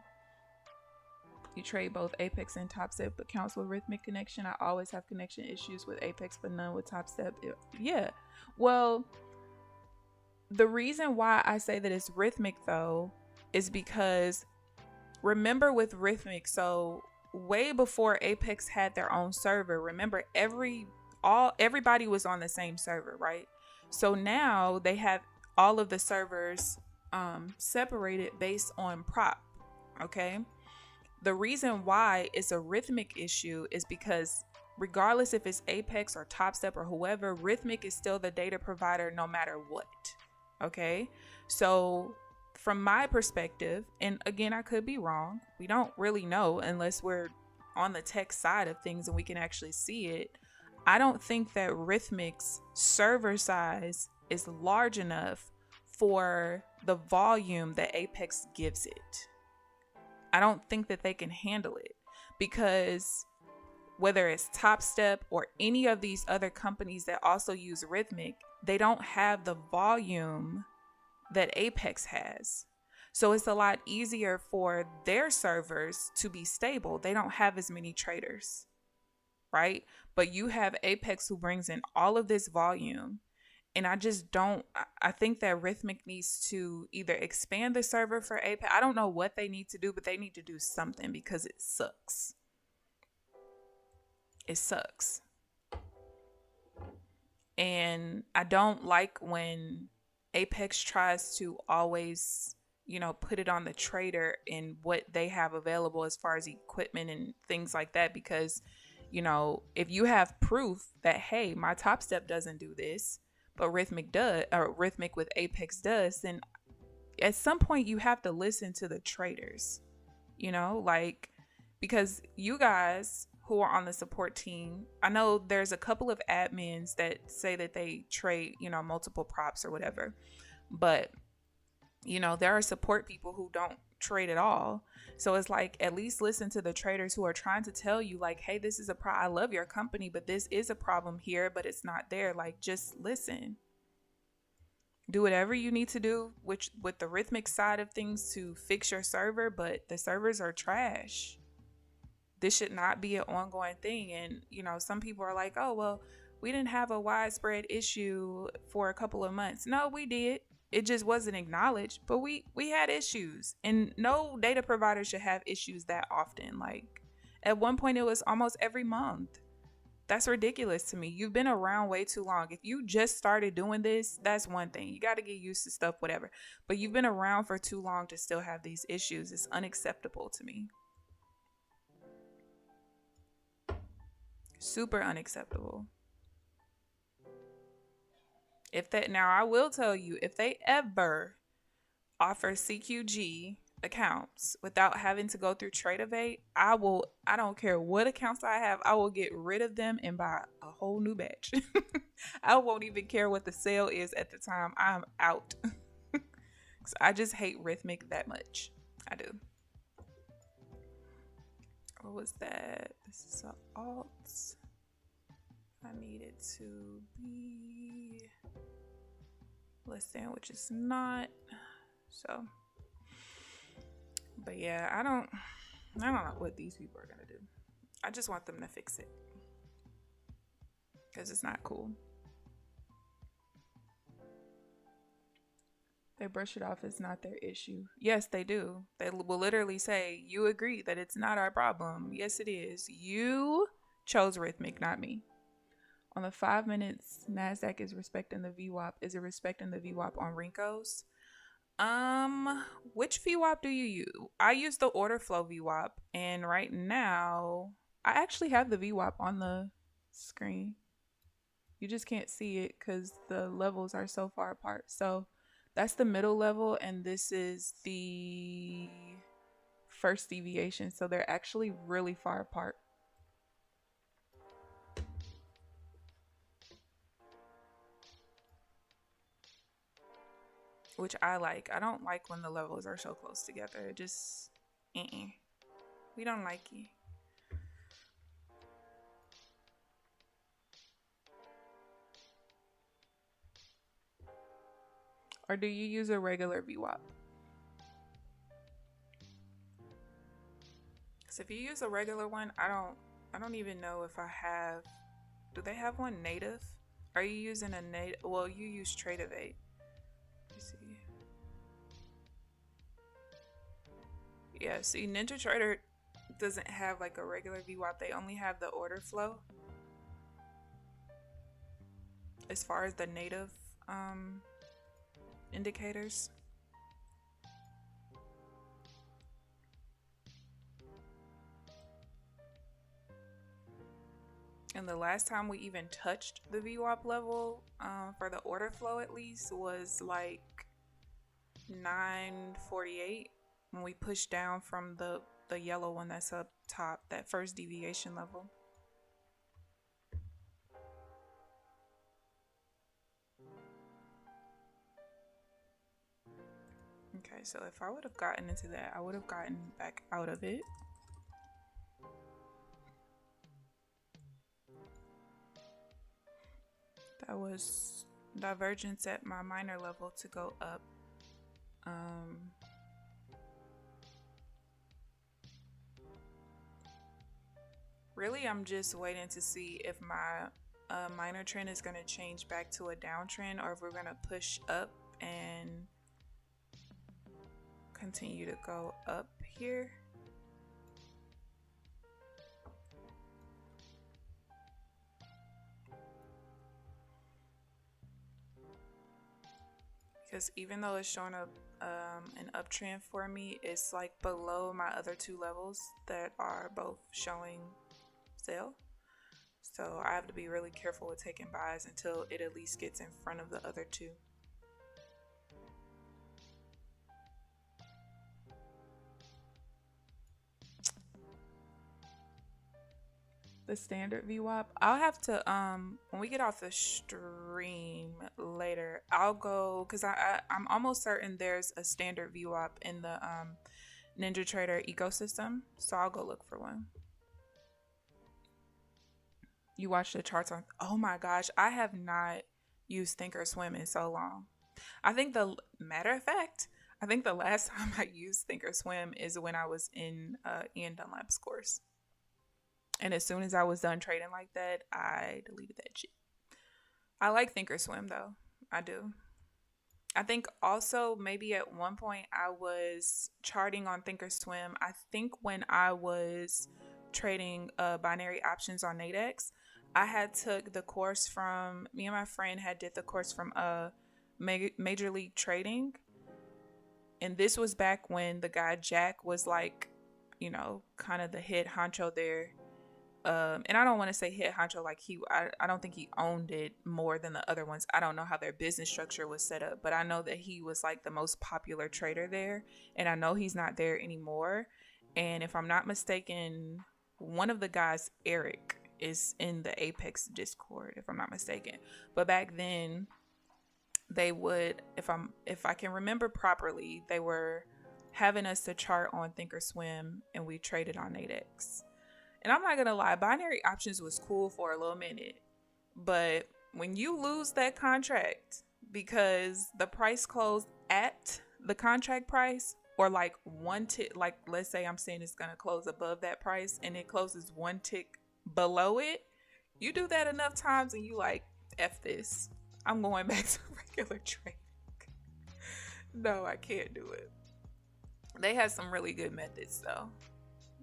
You trade both Apex and Top Step, but counts with rhythmic connection. I always have connection issues with Apex, but none with Top Step. Yeah. Well, the reason why I say that it's rhythmic, though, is because remember with rhythmic, so way before Apex had their own server, remember everybody was on the same server, right? So now they have all of the servers separated based on prop. Okay, the reason why it's a rhythmic issue is because regardless if it's Apex or Top Step or whoever, rhythmic is still the data provider no matter what. Okay, so from my perspective, and again, I could be wrong, we don't really know unless we're on the tech side of things and we can actually see it. I don't think that Rhythmic's server size is large enough for the volume that Apex gives it. I don't think that they can handle it, because whether it's Top Step or any of these other companies that also use Rhythmic, they don't have the volume that Apex has. So it's a lot easier for their servers to be stable. They don't have as many traders, right? But you have Apex who brings in all of this volume. And I think that Rhythmic needs to either expand the server for Apex. I don't know what they need to do, but they need to do something because it sucks. It sucks. And I don't like when Apex tries to always, put it on the trader and what they have available as far as equipment and things like that. Because, if you have proof that, hey, my Top Step doesn't do this, but Rhythmic does, or Rhythmic with Apex does, then at some point you have to listen to the traders, because you guys who are on the support team, I know there's a couple of admins that say that they trade, multiple props or whatever, but there are support people who don't trade at all. So it's like, at least listen to the traders who are trying to tell you, like, hey, this is I love your company, but this is a problem here, but it's not there. Like, just listen. Do whatever you need to do with the Rhythmic side of things to fix your server, but the servers are trash. This should not be an ongoing thing. And, some people are like, oh, well, we didn't have a widespread issue for a couple of months. No, we did. It just wasn't acknowledged, but we had issues, and no data provider should have issues that often. Like at one point it was almost every month. That's ridiculous to me. You've been around way too long. If you just started doing this, that's one thing. You got to get used to stuff, whatever. But you've been around for too long to still have these issues. It's unacceptable to me. Super unacceptable. Now I will tell you, if they ever offer CQG accounts without having to go through TradeAvate, I don't care what accounts I have, I will get rid of them and buy a whole new batch. I won't even care what the sale is at the time. I'm out. I just hate Rhythmic that much. I do. What was that? This is an alt. I need it to be less than, which is not. So, but yeah, I don't know what these people are gonna do. I just want them to fix it because it's not cool. They brush it off as not their issue. Yes, they do. They will literally say, "You agree that it's not our problem." Yes, it is. You chose Rhythmic, not me. On the 5 minutes, Nasdaq is respecting the VWAP. Is it respecting the VWAP on Rincos? Which VWAP do you use? I use the order flow VWAP, and right now I actually have the VWAP on the screen. You just can't see it because the levels are so far apart. So that's the middle level, and this is the first deviation. So they're actually really far apart. Which I like. I don't like when the levels are so close together. It just, we don't like it. Or do you use a regular VWAP? Because if you use a regular one, I don't even know if I have. Do they have one native? Are you using a native? Well, you use TradeAvate. See. Yeah, see, NinjaTrader doesn't have like a regular VWAP. They only have the order flow. As far as the native indicators. And the last time we even touched the VWAP level, for the order flow at least, was like 948 when we pushed down from the yellow one that's up top, that first deviation level. Okay, so if I would have gotten into that, I would have gotten back out of it. That was divergence at my minor level to go up. Really, I'm just waiting to see if my minor trend is going to change back to a downtrend, or if we're going to push up and continue to go up here. Because even though it's showing up an uptrend for me, it's like below my other two levels that are both showing sell. So I have to be really careful with taking buys until it at least gets in front of the other two. The standard VWAP, I'll have to when we get off the stream later, I'll go, because I'm almost certain there's a standard VWAP in the NinjaTrader ecosystem, so I'll go look for one. You watch the charts on, oh my gosh, I have not used Thinkorswim in so long. I think the last time I used Thinkorswim is when I was in Ian Dunlap's course. And as soon as I was done trading like that, I deleted that shit. I like Thinkorswim though. I do. I think also maybe at one point I was charting on Thinkorswim. I think when I was trading binary options on Nadex, I had took the course from me and my friend had did the course from Major League Trading, and this was back when the guy Jack was like, you know, kind of the head honcho there. And I don't want to say head honcho like I don't think he owned it more than the other ones. I don't know how their business structure was set up, but I know that he was like the most popular trader there, and I know he's not there anymore. And if I'm not mistaken, one of the guys, Eric, is in the Apex Discord, if I'm not mistaken. But back then, they would, if I can remember properly, they were having us to chart on Thinkorswim, and we traded on Nadex. And I'm not gonna lie, binary options was cool for a little minute, but when you lose that contract because the price closed at the contract price, or like one tick, like let's say I'm saying it's gonna close above that price and it closes one tick below it, you do that enough times and you like, F this, I'm going back to regular trading. No, I can't do it. They had some really good methods though,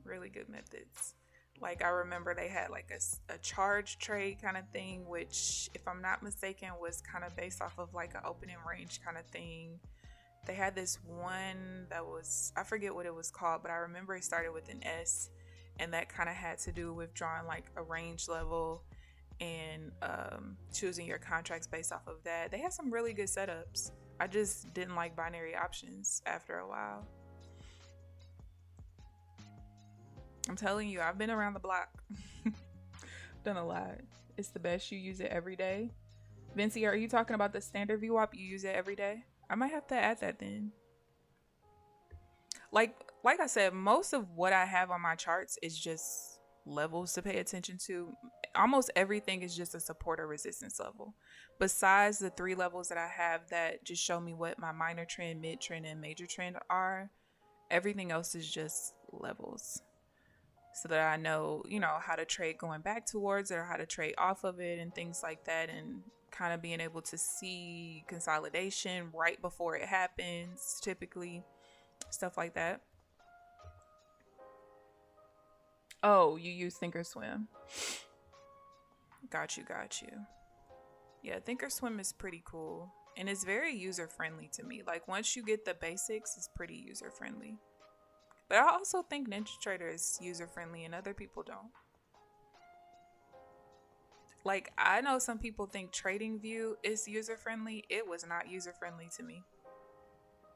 really good methods. Like I remember they had like a charge trade kind of thing, which if I'm not mistaken was kind of based off of like an opening range kind of thing. They had this one that was, I forget what it was called, but I remember it started with an S, and that kind of had to do with drawing like a range level and choosing your contracts based off of that. They had some really good setups. I just didn't like binary options after a while. I'm telling you, I've been around the block. Done a lot. It's the best. You use it every day. Vinci, are you talking about the standard VWAP? You use it every day? I might have to add that then. Like I said, most of what I have on my charts is just levels to pay attention to. Almost everything is just a support or resistance level. Besides the 3 levels that I have that just show me what my minor trend, mid trend, and major trend are, everything else is just levels. So that I know, you know, how to trade going back towards it or how to trade off of it and things like that, and kind of being able to see consolidation right before it happens, typically, stuff like that. Oh, you use Thinkorswim. Got you. Yeah, Thinkorswim is pretty cool, and it's very user friendly to me. Like once you get the basics, it's pretty user friendly. But I also think NinjaTrader is user friendly and other people don't. Like I know some people think TradingView is user friendly. It was not user friendly to me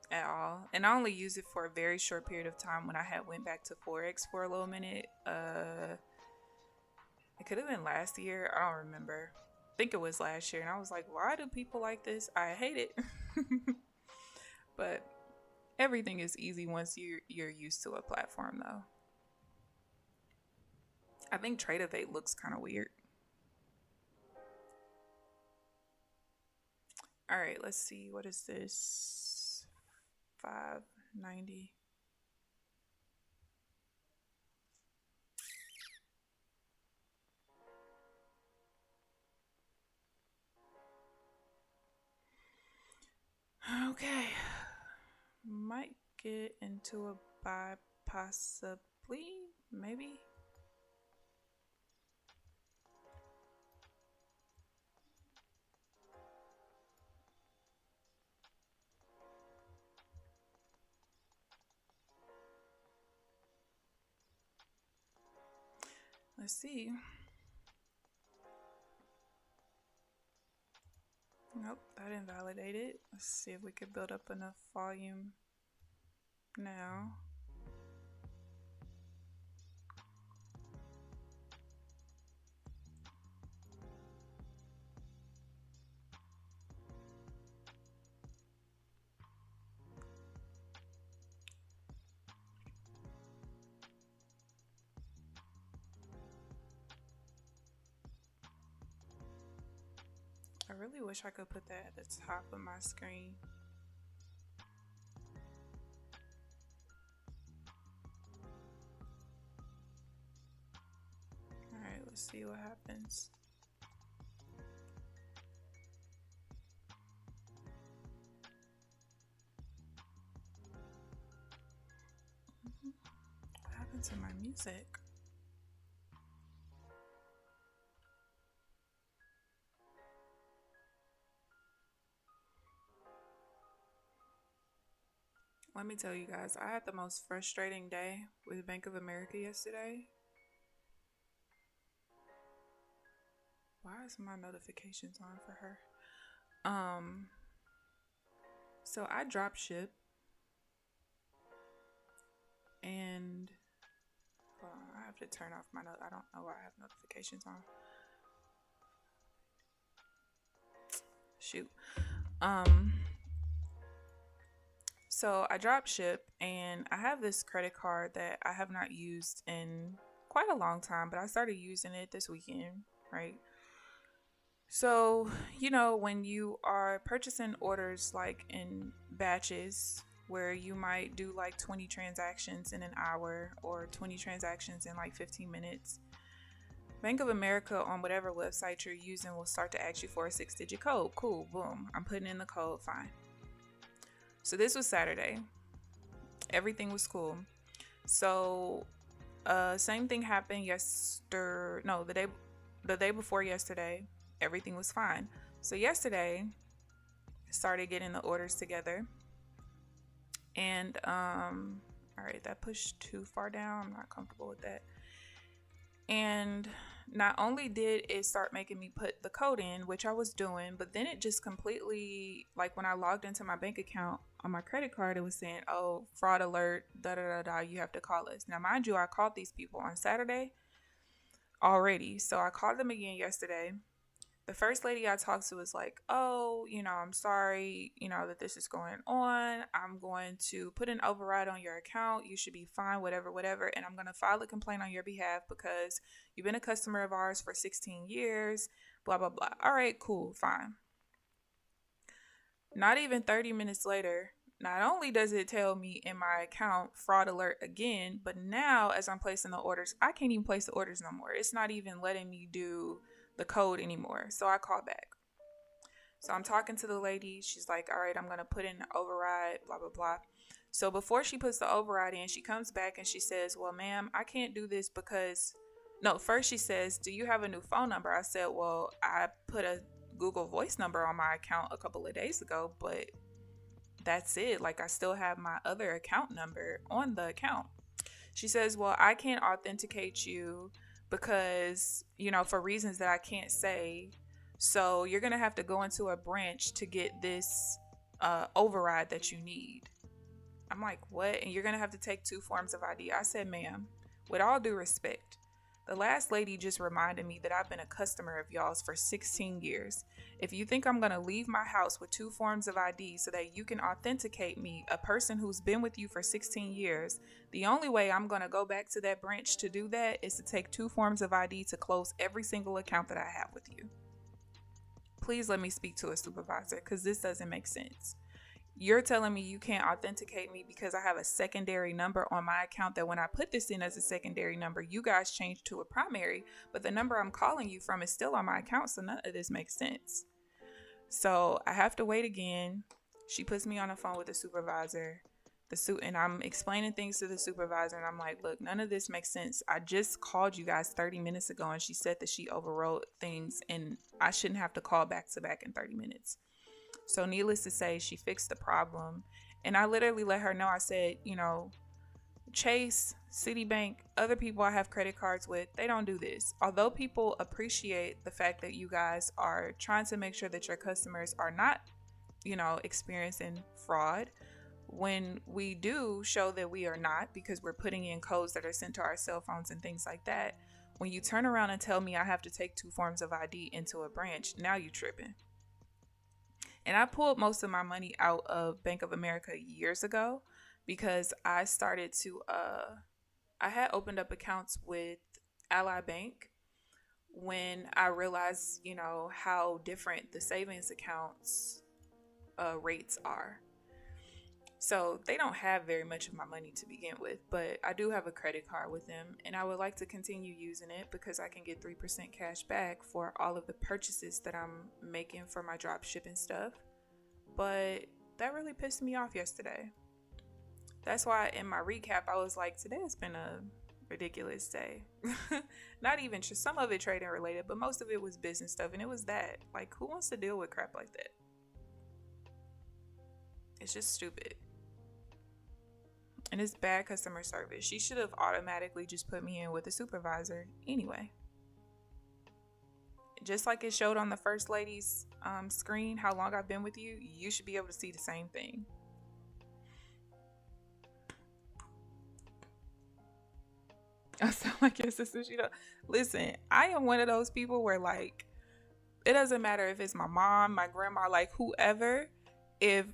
at all. And I only used it for a very short period of time when I had went back to Forex for a little minute. It could have been last year. I don't remember. I think it was last year. And I was like, why do people like this? I hate it. But everything is easy once you're used to a platform though. I think Tradeovate looks kind of weird. All right, let's see. What is this? 590. Okay. Might get into a buy possibly, maybe. Let's see. Nope, that invalidated. Let's see if we could build up enough volume now. I really wish I could put that at the top of my screen. Alright, let's see what happens. happened to my music? Let me tell you guys, I had the most frustrating day with Bank of America yesterday. Why is my notifications on for her? So I drop ship, and hold on, I have to turn off my note. I don't know why I have notifications on. Shoot. So I drop ship, and I have this credit card that I have not used in quite a long time, but I started using it this weekend, right? So, you know, when you are purchasing orders like in batches, where you might do like 20 transactions in an hour or 20 transactions in like 15 minutes, Bank of America on whatever website you're using will start to ask you for a 6-digit code. Cool, boom, I'm putting in the code, fine. So this was Saturday. Everything was cool. So same thing happened the day before yesterday. Everything was fine. So yesterday, started getting the orders together, and all right, that pushed too far down. I'm not comfortable with that. And not only did it start making me put the code in, which I was doing, but then it just completely, like when I logged into my bank account on my credit card, it was saying, oh, fraud alert, da da da da, you have to call us. Now, mind you, I called these people on Saturday already. So I called them again yesterday. The first lady I talked to was like, oh, you know, I'm sorry, you know, that this is going on. I'm going to put an override on your account. You should be fine, whatever. And I'm going to file a complaint on your behalf because you've been a customer of ours for 16 years, blah, blah, blah. All right, cool, fine. Not even 30 minutes later, not only does it tell me in my account fraud alert again, but now as I'm placing the orders, I can't even place the orders no more. It's not even letting me do the code anymore. So I call back. So I'm talking to the lady. She's like, all right, I'm going to put in the override, blah, blah, blah. So before she puts the override in, she comes back and she says, well, ma'am, I can't do this because, no, first she says, do you have a new phone number? I said, well, I put a Google Voice number on my account a couple of days ago, but that's it. Like, I still have my other account number on the account. She says, well, I can't authenticate you because, you know, for reasons that I can't say. So you're going to have to go into a branch to get this override that you need. I'm like, what? And you're going to have to take 2 forms of ID. I said, ma'am, with all due respect, the last lady just reminded me that I've been a customer of y'all's for 16 years. If you think I'm going to leave my house with 2 forms of ID so that you can authenticate me, a person who's been with you for 16 years, the only way I'm going to go back to that branch to do that is to take 2 forms of ID to close every single account that I have with you. Please let me speak to a supervisor because this doesn't make sense. You're telling me you can't authenticate me because I have a secondary number on my account that when I put this in as a secondary number, you guys changed to a primary, but the number I'm calling you from is still on my account, so none of this makes sense. So I have to wait again. She puts me on the phone with the supervisor, and I'm explaining things to the supervisor, and I'm like, look, none of this makes sense. I just called you guys 30 minutes ago, and she said that she overrode things, and I shouldn't have to call back to back in 30 minutes. So needless to say, she fixed the problem. And I literally let her know, I said, you know, Chase, Citibank, other people I have credit cards with, they don't do this. Although people appreciate the fact that you guys are trying to make sure that your customers are not, you know, experiencing fraud, when we do show that we are not, because we're putting in codes that are sent to our cell phones and things like that, when you turn around and tell me I have to take 2 forms of ID into a branch, now you tripping. And I pulled most of my money out of Bank of America years ago because I started to, I had opened up accounts with Ally Bank when I realized, you know, how different the savings accounts rates are. So they don't have very much of my money to begin with, but I do have a credit card with them, and I would like to continue using it because I can get 3% cash back for all of the purchases that I'm making for my drop shipping stuff. But that really pissed me off yesterday. That's why in my recap, I was like, today has been a ridiculous day. Not even some of it trading related, but most of it was business stuff. And it was that. Like, who wants to deal with crap like that? It's just stupid. And it's bad customer service. She should have automatically just put me in with a supervisor anyway. Just like it showed on the first lady's screen how long I've been with you, you should be able to see the same thing. I sound like your sister. She don't listen. I am one of those people where, like, it doesn't matter if it's my mom, my grandma, like whoever. If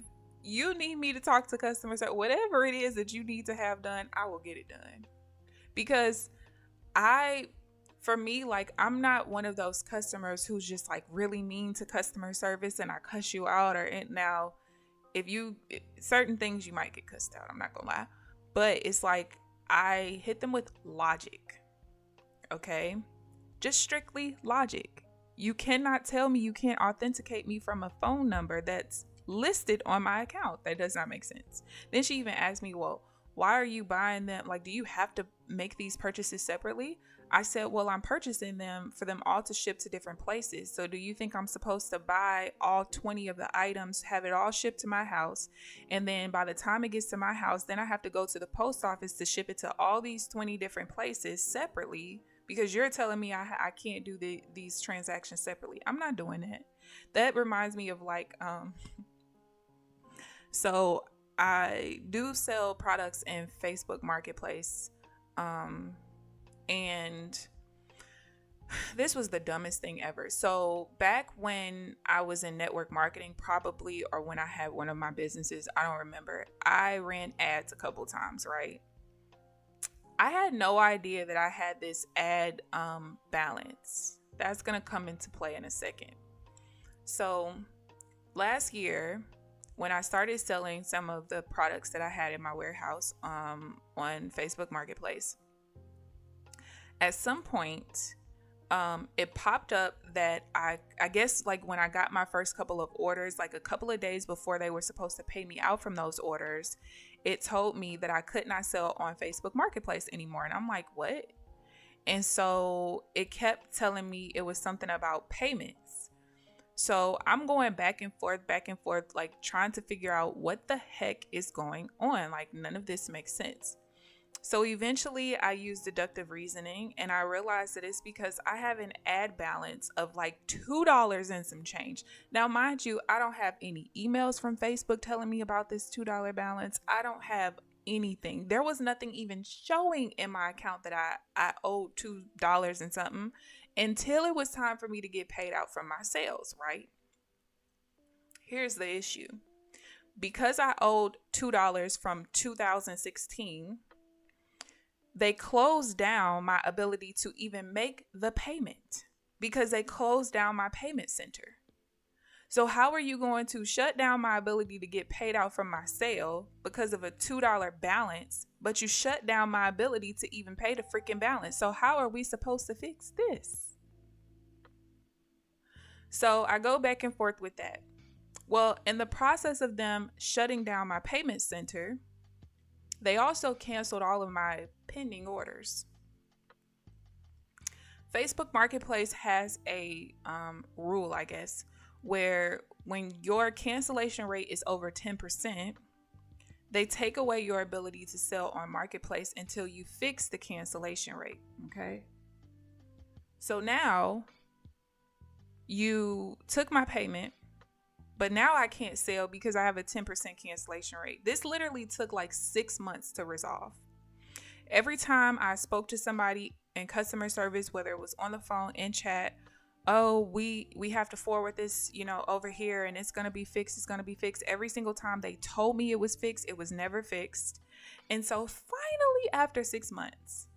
you need me to talk to customers, whatever it is that you need to have done, I will get it done. Because for me, like, I'm not one of those customers who's just like really mean to customer service and I cuss you out. Now, certain things you might get cussed out, I'm not gonna lie, but it's like I hit them with logic. Okay, just strictly logic. You cannot tell me you can't authenticate me from a phone number that's listed on my account. That does not make sense. Then she even asked me, well, why are you buying them? Like, do you have to make these purchases separately? I said, well, I'm purchasing them for them all to ship to different places. So do you think I'm supposed to buy all 20 of the items, have it all shipped to my house? And then by the time it gets to my house, then I have to go to the post office to ship it to all these 20 different places separately because you're telling me I can't do these transactions separately. I'm not doing that. That reminds me of like, so I do sell products in Facebook Marketplace. And this was the dumbest thing ever. So back when I was in network marketing, probably, or when I had one of my businesses, I don't remember, I ran ads a couple times, right? I had no idea that I had this ad balance. That's going to come into play in a second. So last year, when I started selling some of the products that I had in my warehouse on Facebook Marketplace, at some point, it popped up that I guess like when I got my first couple of orders, like a couple of days before they were supposed to pay me out from those orders, it told me that I could not sell on Facebook Marketplace anymore. And I'm like, what? And so it kept telling me it was something about payments. So I'm going back and forth, like trying to figure out what the heck is going on. Like, none of this makes sense. So eventually I used deductive reasoning and I realized that it's because I have an ad balance of like $2 and some change. Now, mind you, I don't have any emails from Facebook telling me about this $2 balance. I don't have anything. There was nothing even showing in my account that I owed $2 and something until it was time for me to get paid out from my sales, right? Here's the issue. Because I owed $2 from 2016, they closed down my ability to even make the payment because they closed down my payment center. So how are you going to shut down my ability to get paid out from my sale because of a $2 balance, but you shut down my ability to even pay the freaking balance? So how are we supposed to fix this? So I go back and forth with that. Well, in the process of them shutting down my payment center, they also canceled all of my pending orders. Facebook Marketplace has a rule, I guess, where when your cancellation rate is over 10%, they take away your ability to sell on Marketplace until you fix the cancellation rate. Okay. So now you took my payment, but now I can't sell because I have a 10% cancellation rate. This literally took like 6 months to resolve. Every time I spoke to somebody in customer service, whether it was on the phone, in chat, oh, we have to forward this, over here and it's going to be fixed. It's going to be fixed. Every single time they told me it was fixed, it was never fixed. And so finally, after 6 months,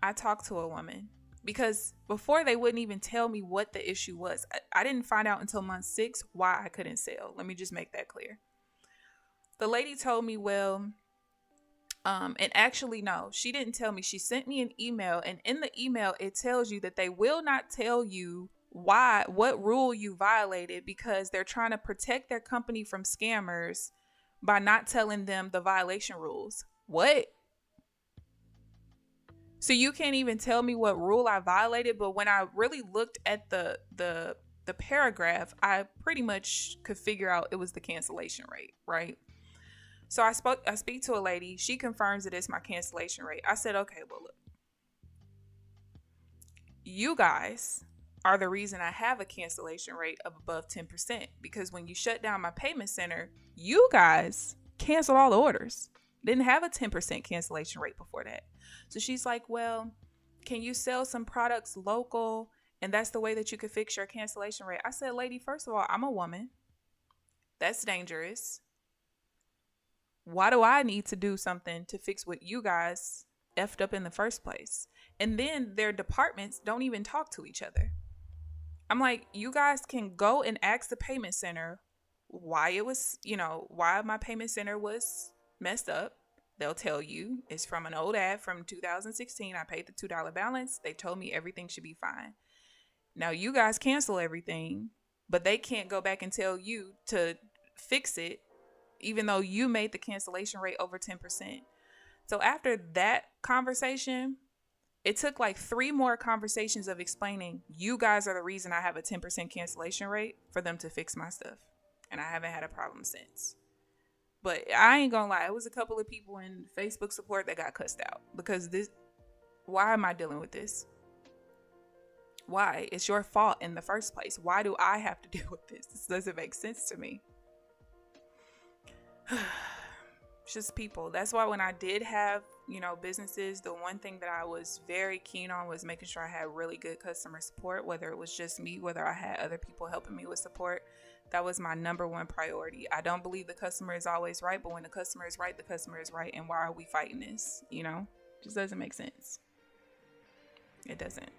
I talked to a woman. Because before they wouldn't even tell me what the issue was. I didn't find out until month 6 why I couldn't sell. Let me just make that clear. The lady told me, well, and actually, no, she didn't tell me. She sent me an email, and in the email, it tells you that they will not tell you what rule you violated because they're trying to protect their company from scammers by not telling them the violation rules. What? So you can't even tell me what rule I violated, but when I really looked at the paragraph, I pretty much could figure out it was the cancellation rate, right? So I speak to a lady, she confirms it is my cancellation rate. I said, "Okay, well, look. You guys are the reason I have a cancellation rate of above 10% because when you shut down my payment center, you guys canceled all the orders. Didn't have a 10% cancellation rate before that." So she's like, "Well, can you sell some products local? And that's the way that you could fix your cancellation rate." I said, "Lady, first of all, I'm a woman. That's dangerous. Why do I need to do something to fix what you guys effed up in the first place?" And then their departments don't even talk to each other. I'm like, you guys can go and ask the payment center why it was, why my payment center was messed up. They'll tell you it's from an old ad from 2016. I paid the $2 balance. They told me everything should be fine. Now you guys cancel everything, but they can't go back and tell you to fix it, even though you made the cancellation rate over 10%. So after that conversation, it took like 3 more conversations of explaining you guys are the reason I have a 10% cancellation rate for them to fix my stuff. And I haven't had a problem since. But I ain't gonna lie, it was a couple of people in Facebook support that got cussed out because why am I dealing with this? Why? It's your fault in the first place. Why do I have to deal with this? This doesn't make sense to me. It's just people. That's why when I did have, businesses, the one thing that I was very keen on was making sure I had really good customer support, whether it was just me, whether I had other people helping me with support. That was my number one priority. I don't believe the customer is always right, but when the customer is right, the customer is right. And why are we fighting this? Just doesn't make sense. It doesn't.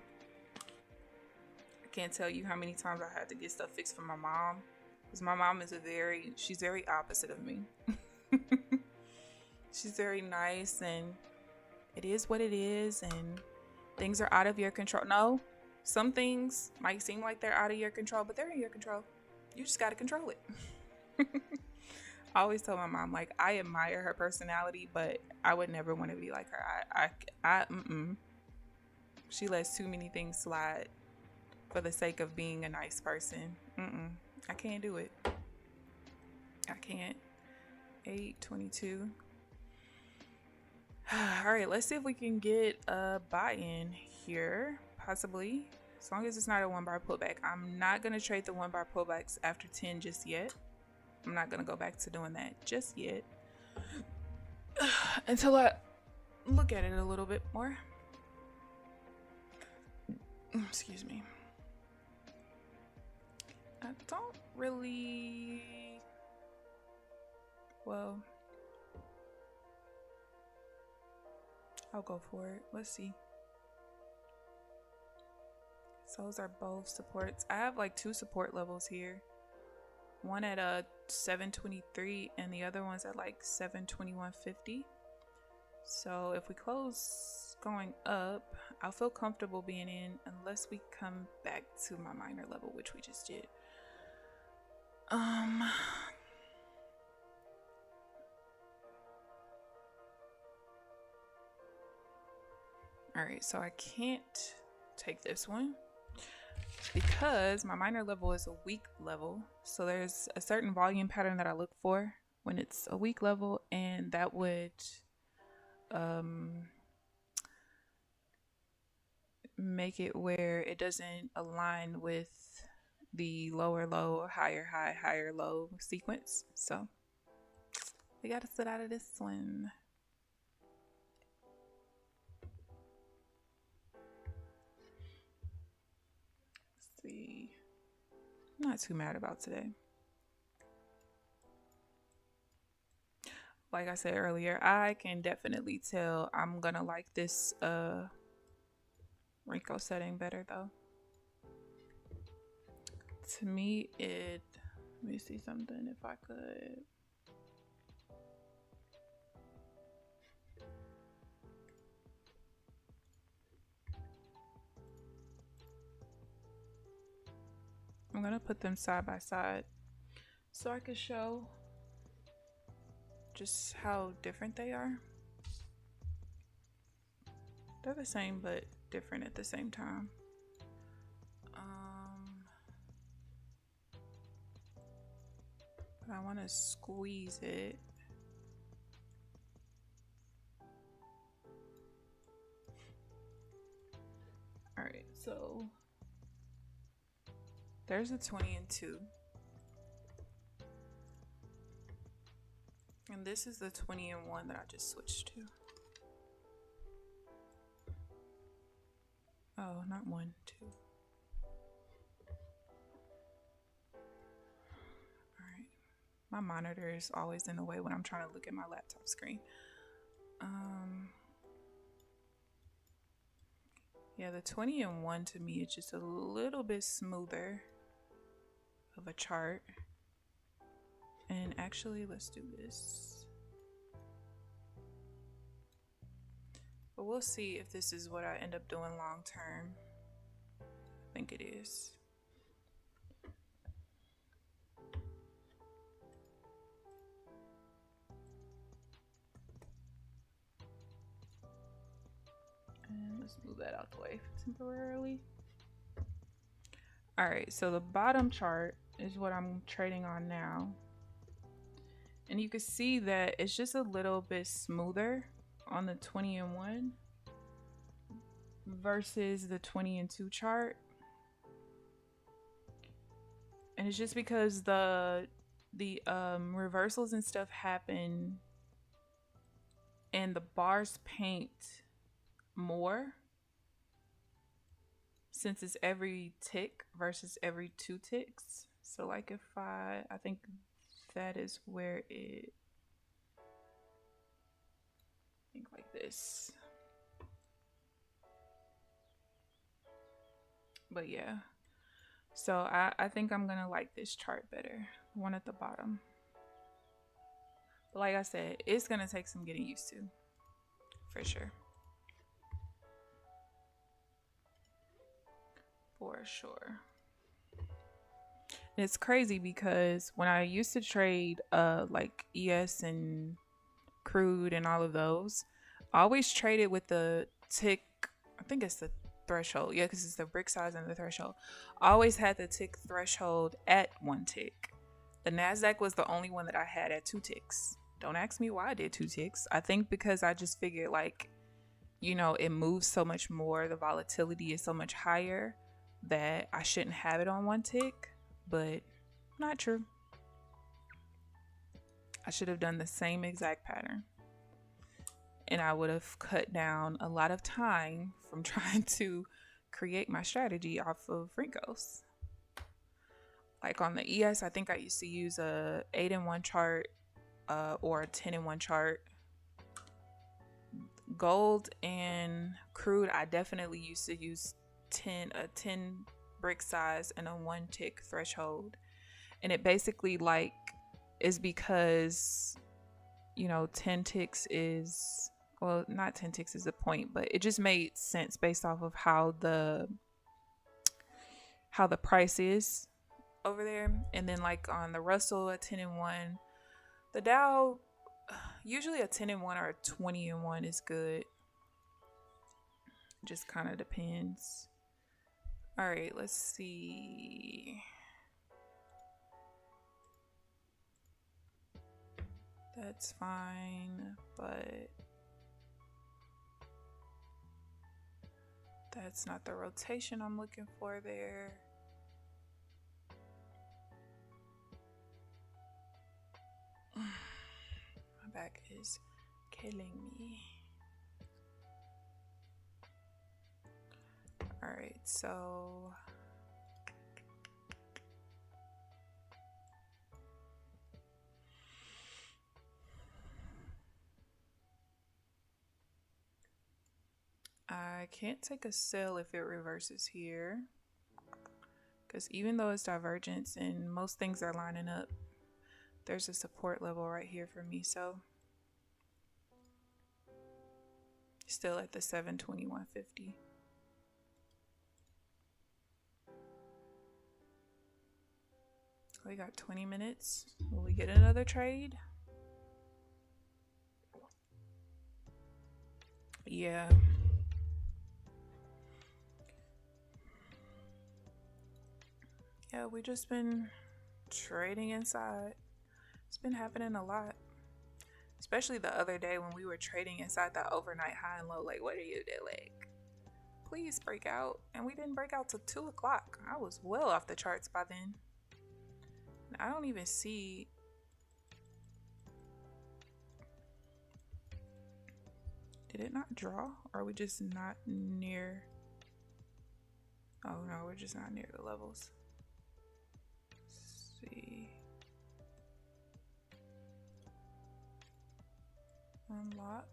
I can't tell you how many times I had to get stuff fixed for my mom, because my mom is she's very opposite of me. She's very nice, and it is what it is, and things are out of your control. No, some things might seem like they're out of your control, but they're in your control. You just got to control it. I always tell my mom, like, I admire her personality, but I would never want to be like her. She lets too many things slide for the sake of being a nice person. I can't do it. I can't. 8:22. All right, let's see if we can get a buy-in here, possibly, as long as it's not a 1-bar pullback. I'm not going to trade the 1-bar pullbacks after 10 just yet. I'm not going to go back to doing that just yet until I look at it a little bit more. Excuse me. I don't really... Well... I'll go for it. Let's see. So those are both supports. I have like 2 support levels here. One at 723 and the other one's at like 721.50. So if we close going up, I'll feel comfortable being in unless we come back to my minor level, which we just did. All right, so I can't take this one because my minor level is a weak level. So there's a certain volume pattern that I look for when it's a weak level, and that would make it where it doesn't align with the lower low, higher high, higher low sequence. So we got to sit out of this one. See, I'm not too mad about today. Like I said earlier, I can definitely tell I'm gonna like this Rico setting better though. To me, let me see something if I could. I'm gonna put them side by side so I can show just how different they are. They're the same but different at the same time. But I want to squeeze it. All right, so there's a 20 and 2. And this is the 20 and 1 that I just switched to. Oh, not 1, 2. All right. My monitor is always in the way when I'm trying to look at my laptop screen. Yeah, the 20 and 1 to me is just a little bit smoother of a chart. And actually, let's do this. But we'll see if this is what I end up doing long term. I think it is. And let's move that out the way temporarily. All right, so the bottom chart is what I'm trading on now. And you can see that it's just a little bit smoother on the 20 and 1 versus the 20 and 2 chart. And it's just because the reversals and stuff happen and the bars paint more since it's every tick versus every 2 ticks. So like if I think that is where it, think like this. But yeah, so I think I'm gonna like this chart better, the one at the bottom. But like I said, it's gonna take some getting used to, for sure. For sure. And it's crazy because when I used to trade like ES and crude and all of those, I always traded with the tick, I think it's the threshold, yeah, because it's the brick size and the threshold. I always had the tick threshold at 1 tick. The Nasdaq was the only one that I had at 2 ticks. Don't ask me why I did 2 ticks. I think because I just figured, like, you know, it moves so much more, the volatility is so much higher that I shouldn't have it on 1 tick, but not true. I should have done the same exact pattern, and I would have cut down a lot of time from trying to create my strategy off of Rinkos. Like on the ES, I think I used to use a 8 in 1 chart or a 10 in 1 chart. Gold and crude, I definitely used to use a 10 brick size and a 1 tick threshold. And it basically like is because, you know, 10 ticks is, well, not 10 ticks is the point, but it just made sense based off of how the price is over there. And then like on the Russell, a 10 in 1, the Dow, usually a 10 in 1 or a 20 in 1 is good. Just kind of depends. All right, let's see. That's fine, but that's not the rotation I'm looking for there. My back is killing me. All right, so I can't take a sell if it reverses here, because even though it's divergence and most things are lining up, there's a support level right here for me. So still at the 721.50. We got 20 minutes. Will we get another trade? Yeah. Yeah, we just been trading inside. It's been happening a lot. Especially the other day when we were trading inside that overnight high and low. Like, what are you doing? Please break out. And we didn't break out till 2 o'clock. I was well off the charts by then. I don't even see. Did it not draw? Or are we just not near? Oh no, we're just not near the levels. Let's see. Unlock.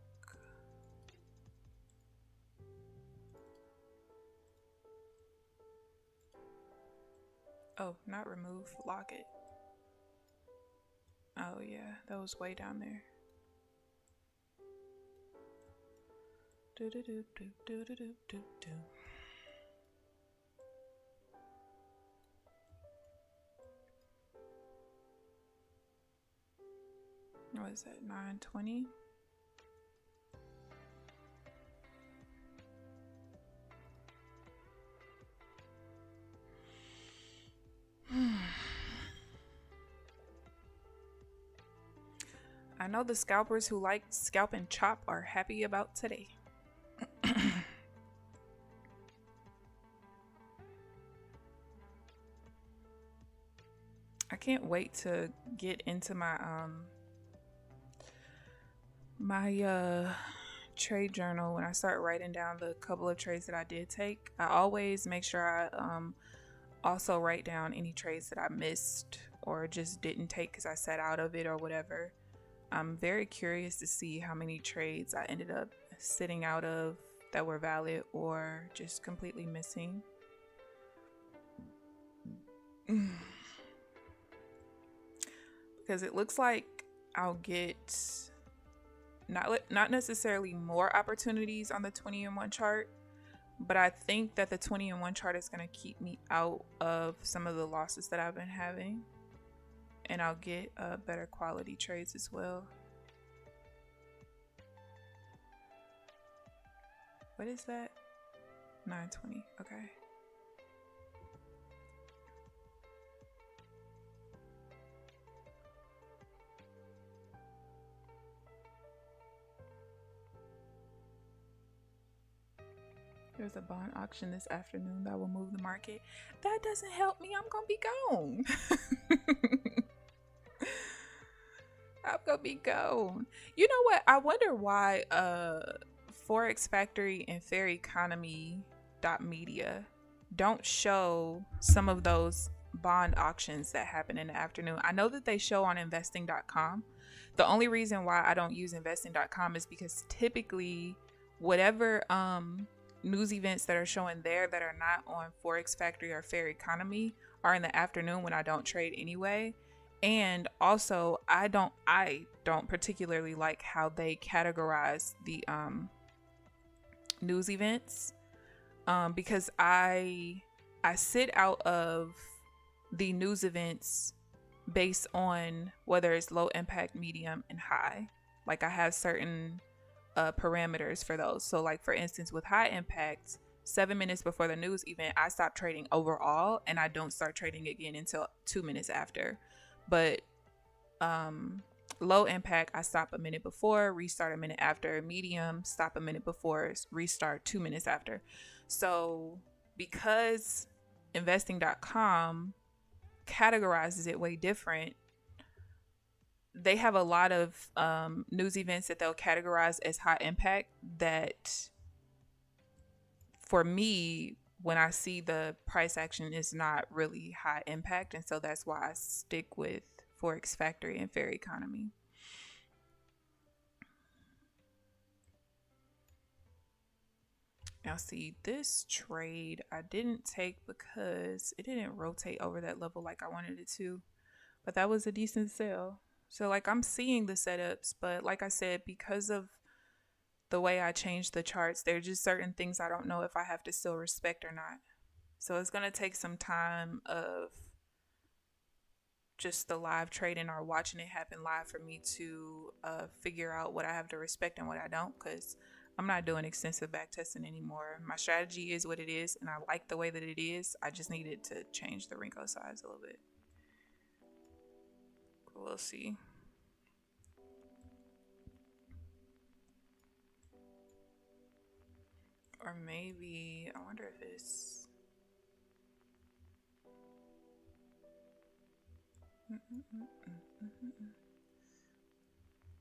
Oh, not remove, lock it. Oh yeah, that was way down there. Do do do do do do do do do. What is that? 920. I know the scalpers who like scalp and chop are happy about today. I can't wait to get into my trade journal when I start writing down the couple of trades that I did take. I always make sure I also write down any trades that I missed or just didn't take because I sat out of it or whatever. I'm very curious to see how many trades I ended up sitting out of that were valid or just completely missing. Because it looks like I'll get not necessarily more opportunities on the 20-in-1 chart, but I think that the 20-in-1 chart is going to keep me out of some of the losses that I've been having, and I'll get better quality trades as well. What is that? 920. Okay. There's a bond auction this afternoon that will move the market. That doesn't help me. I'm gonna be gone. I'm gonna be gone. You know what? I wonder why Forex Factory and FairEconomy.media don't show some of those bond auctions that happen in the afternoon. I know that they show on investing.com. The only reason why I don't use investing.com is because typically whatever news events that are showing there that are not on Forex Factory or Fair Economy are in the afternoon when I don't trade anyway. And also I don't particularly like how they categorize the news events because I sit out of the news events based on whether it's low impact, medium, and high. Like I have certain parameters for those. So like for instance with high impact, 7 minutes before the news event I stop trading overall and I don't start trading again until 2 minutes after. But low impact I stop a minute before, restart a minute after. Medium, stop a minute before, restart 2 minutes after. So because investing.com categorizes it way different, they have a lot of news events that they'll categorize as high impact that for me, when I see the price action is not really high impact. And so that's why I stick with Forex Factory and Fair Economy. Now see, this trade I didn't take because it didn't rotate over that level like I wanted it to, but that was a decent sell. So like I'm seeing the setups, but like I said, because of the way I changed the charts, there are just certain things I don't know if I have to still respect or not. So it's going to take some time of just the live trading or watching it happen live for me to figure out what I have to respect and what I don't, because I'm not doing extensive back testing anymore. My strategy is what it is, and I like the way that it is. I just needed to change the wrinkle size a little bit. We'll see. Or maybe, I wonder if it's...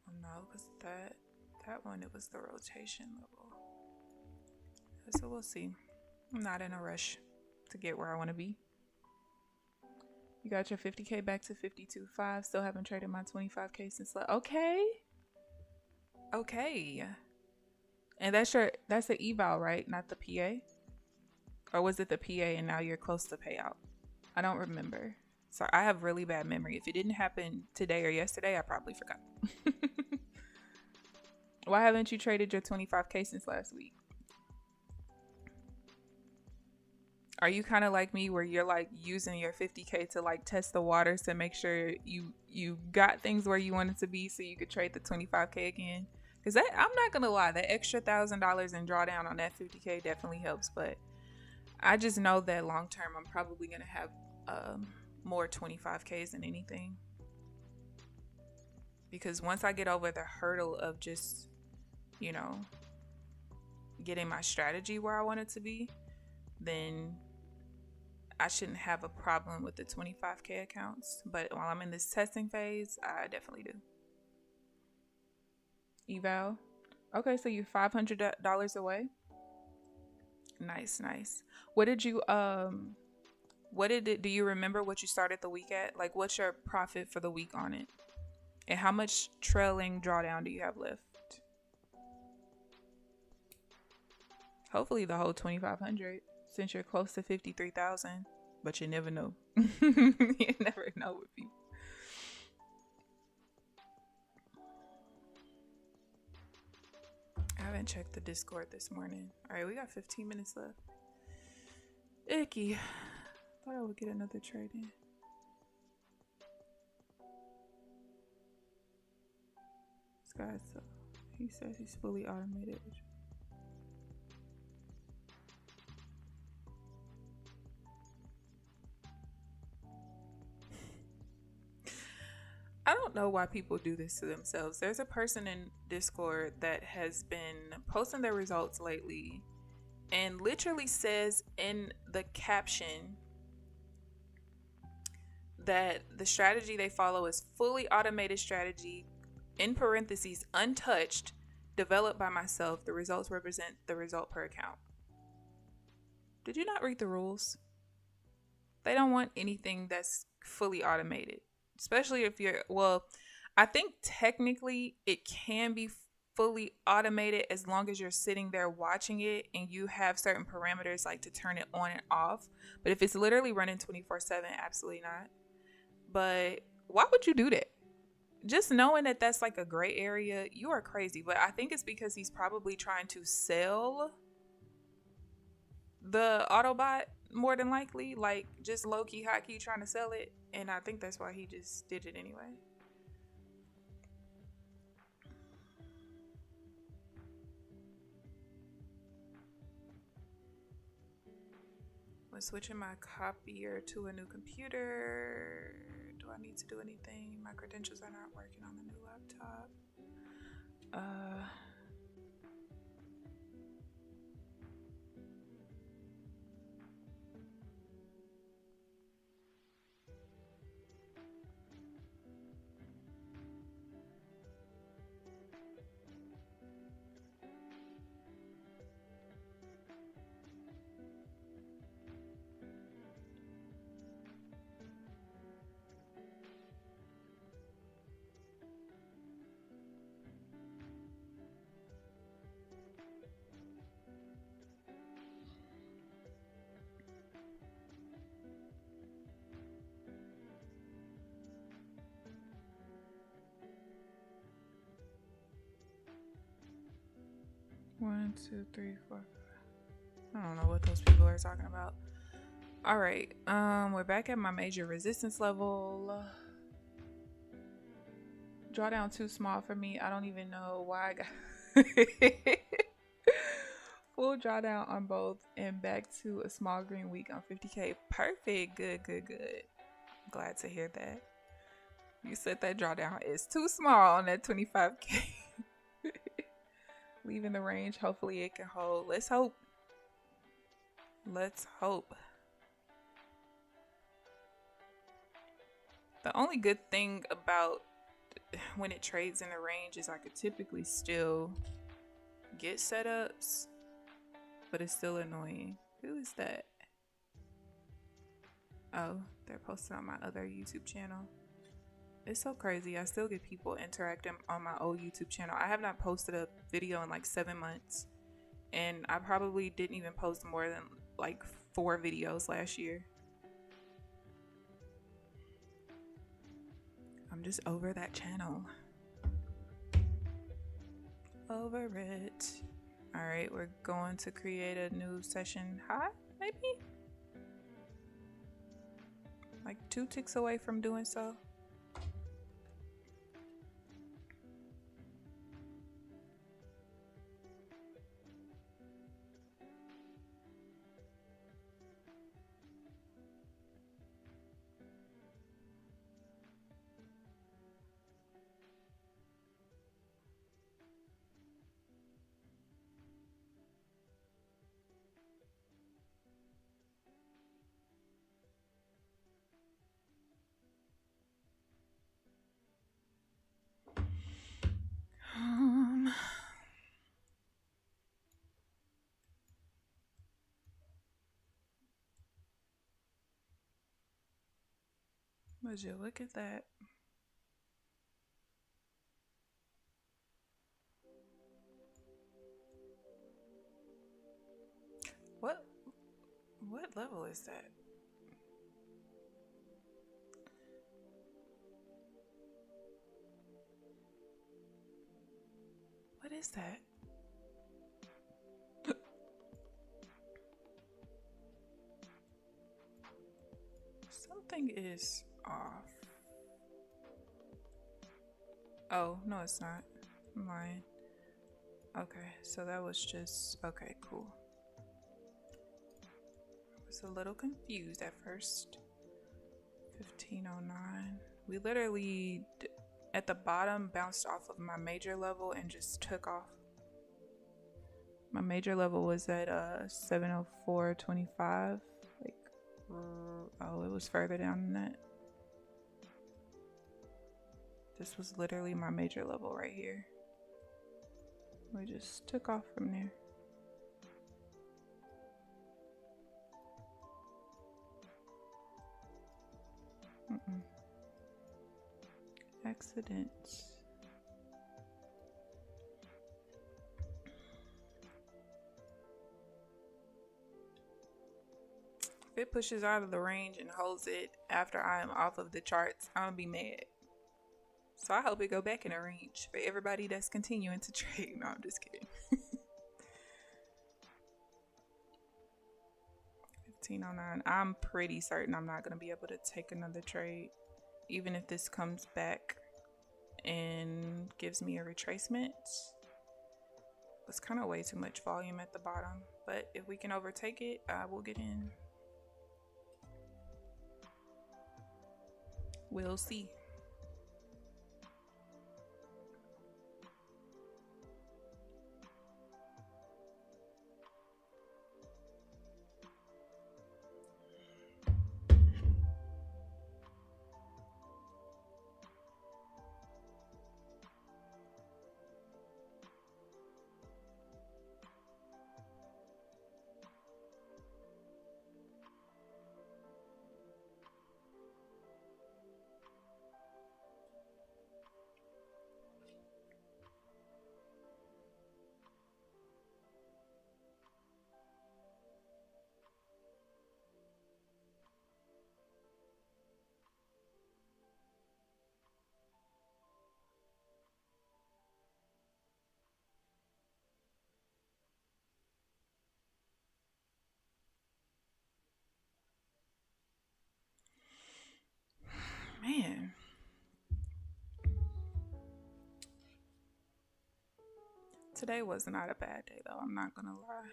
Well, no, because that one, it was the rotation level. So we'll see. I'm not in a rush to get where I want to be. You got your 50K back to 52.5. Still haven't traded my 25K since okay. Okay. And that's the eval, right? Not the PA? Or was it the PA and now you're close to payout? I don't remember. So I have really bad memory. If it didn't happen today or yesterday, I probably forgot. Why haven't you traded your 25K since last week? Are you kind of like me where you're like using your 50K to like test the waters to make sure you got things where you want it to be so you could trade the 25K again? Because I'm not going to lie, that extra $1,000 in drawdown on that 50K definitely helps. But I just know that long term, I'm probably going to have more 25Ks than anything. Because once I get over the hurdle of just, you know, getting my strategy where I want it to be, then I shouldn't have a problem with the 25K accounts. But while I'm in this testing phase, I definitely do. Eval. Okay, so you're $500 away. Nice. What did you do you remember what you started the week at? Like, what's your profit for the week on it? And how much trailing drawdown do you have left? Hopefully the whole 2,500, since you're close to 53,000. But you never know. You never know with people. I haven't checked the Discord this morning. All right, we got 15 minutes left. Icky. Thought I would get another trade in. This guy's he says he's fully automated. I don't know why people do this to themselves. There's a person in Discord that has been posting their results lately and literally says in the caption that the strategy they follow is fully automated strategy, in parentheses, untouched, developed by myself. The results represent the result per account. Did you not read the rules? They don't want anything that's fully automated. Especially if you're, well, I think technically it can be fully automated as long as you're sitting there watching it and you have certain parameters like to turn it on and off. But if it's literally running 24/7, absolutely not. But why would you do that? Just knowing that that's like a gray area, you are crazy. But I think it's because he's probably trying to sell the Autobot more than likely, like just low-key, hot-key trying to sell it. And I think that's why he just did it anyway. When switching my copier to a new computer, do I need to do anything? My credentials are not working on the new laptop. 1, 2, 3, 4. I don't know what those people are talking about. All right, we're back at my major resistance level. Drawdown too small for me. I don't even know why I got Full drawdown on both and back to a small green week on 50K. Perfect. Good, good, good. Glad to hear that. You said that drawdown is too small on that 25K. Leaving the range. Hopefully it can hold. Let's hope. Let's hope. The only good thing about when it trades in the range is I could typically still get setups, but it's still annoying. Who is that? Oh, they're posted on my other YouTube channel. It's so crazy. I still get people interacting on my old YouTube channel. I have not posted a video in like 7 months, and I probably didn't even post more than like 4 videos last year. I'm just over that channel. Over it. All right, we're going to create a new session high, maybe? Like 2 ticks away from doing so. Would you look at that? What level is that? What is that? Something is off. Oh, no, it's not. I'm lying. Okay, so that was just... Okay, cool. I was a little confused at first. 1509. We literally, at the bottom, bounced off of my major level and just took off. My major level was at 704.25. Like, oh, it was further down than that. This was literally my major level right here. We just took off from there. Accidents. If it pushes out of the range and holds it after I am off of the charts, I'm gonna be mad. So I hope it go back in the range for everybody that's continuing to trade. No, I'm just kidding. 1509. I'm pretty certain I'm not gonna be able to take another trade, even if this comes back and gives me a retracement. It's kind of way too much volume at the bottom, but if we can overtake it, I will get in. We'll see. Man. Today was not a bad day though, I'm not gonna lie.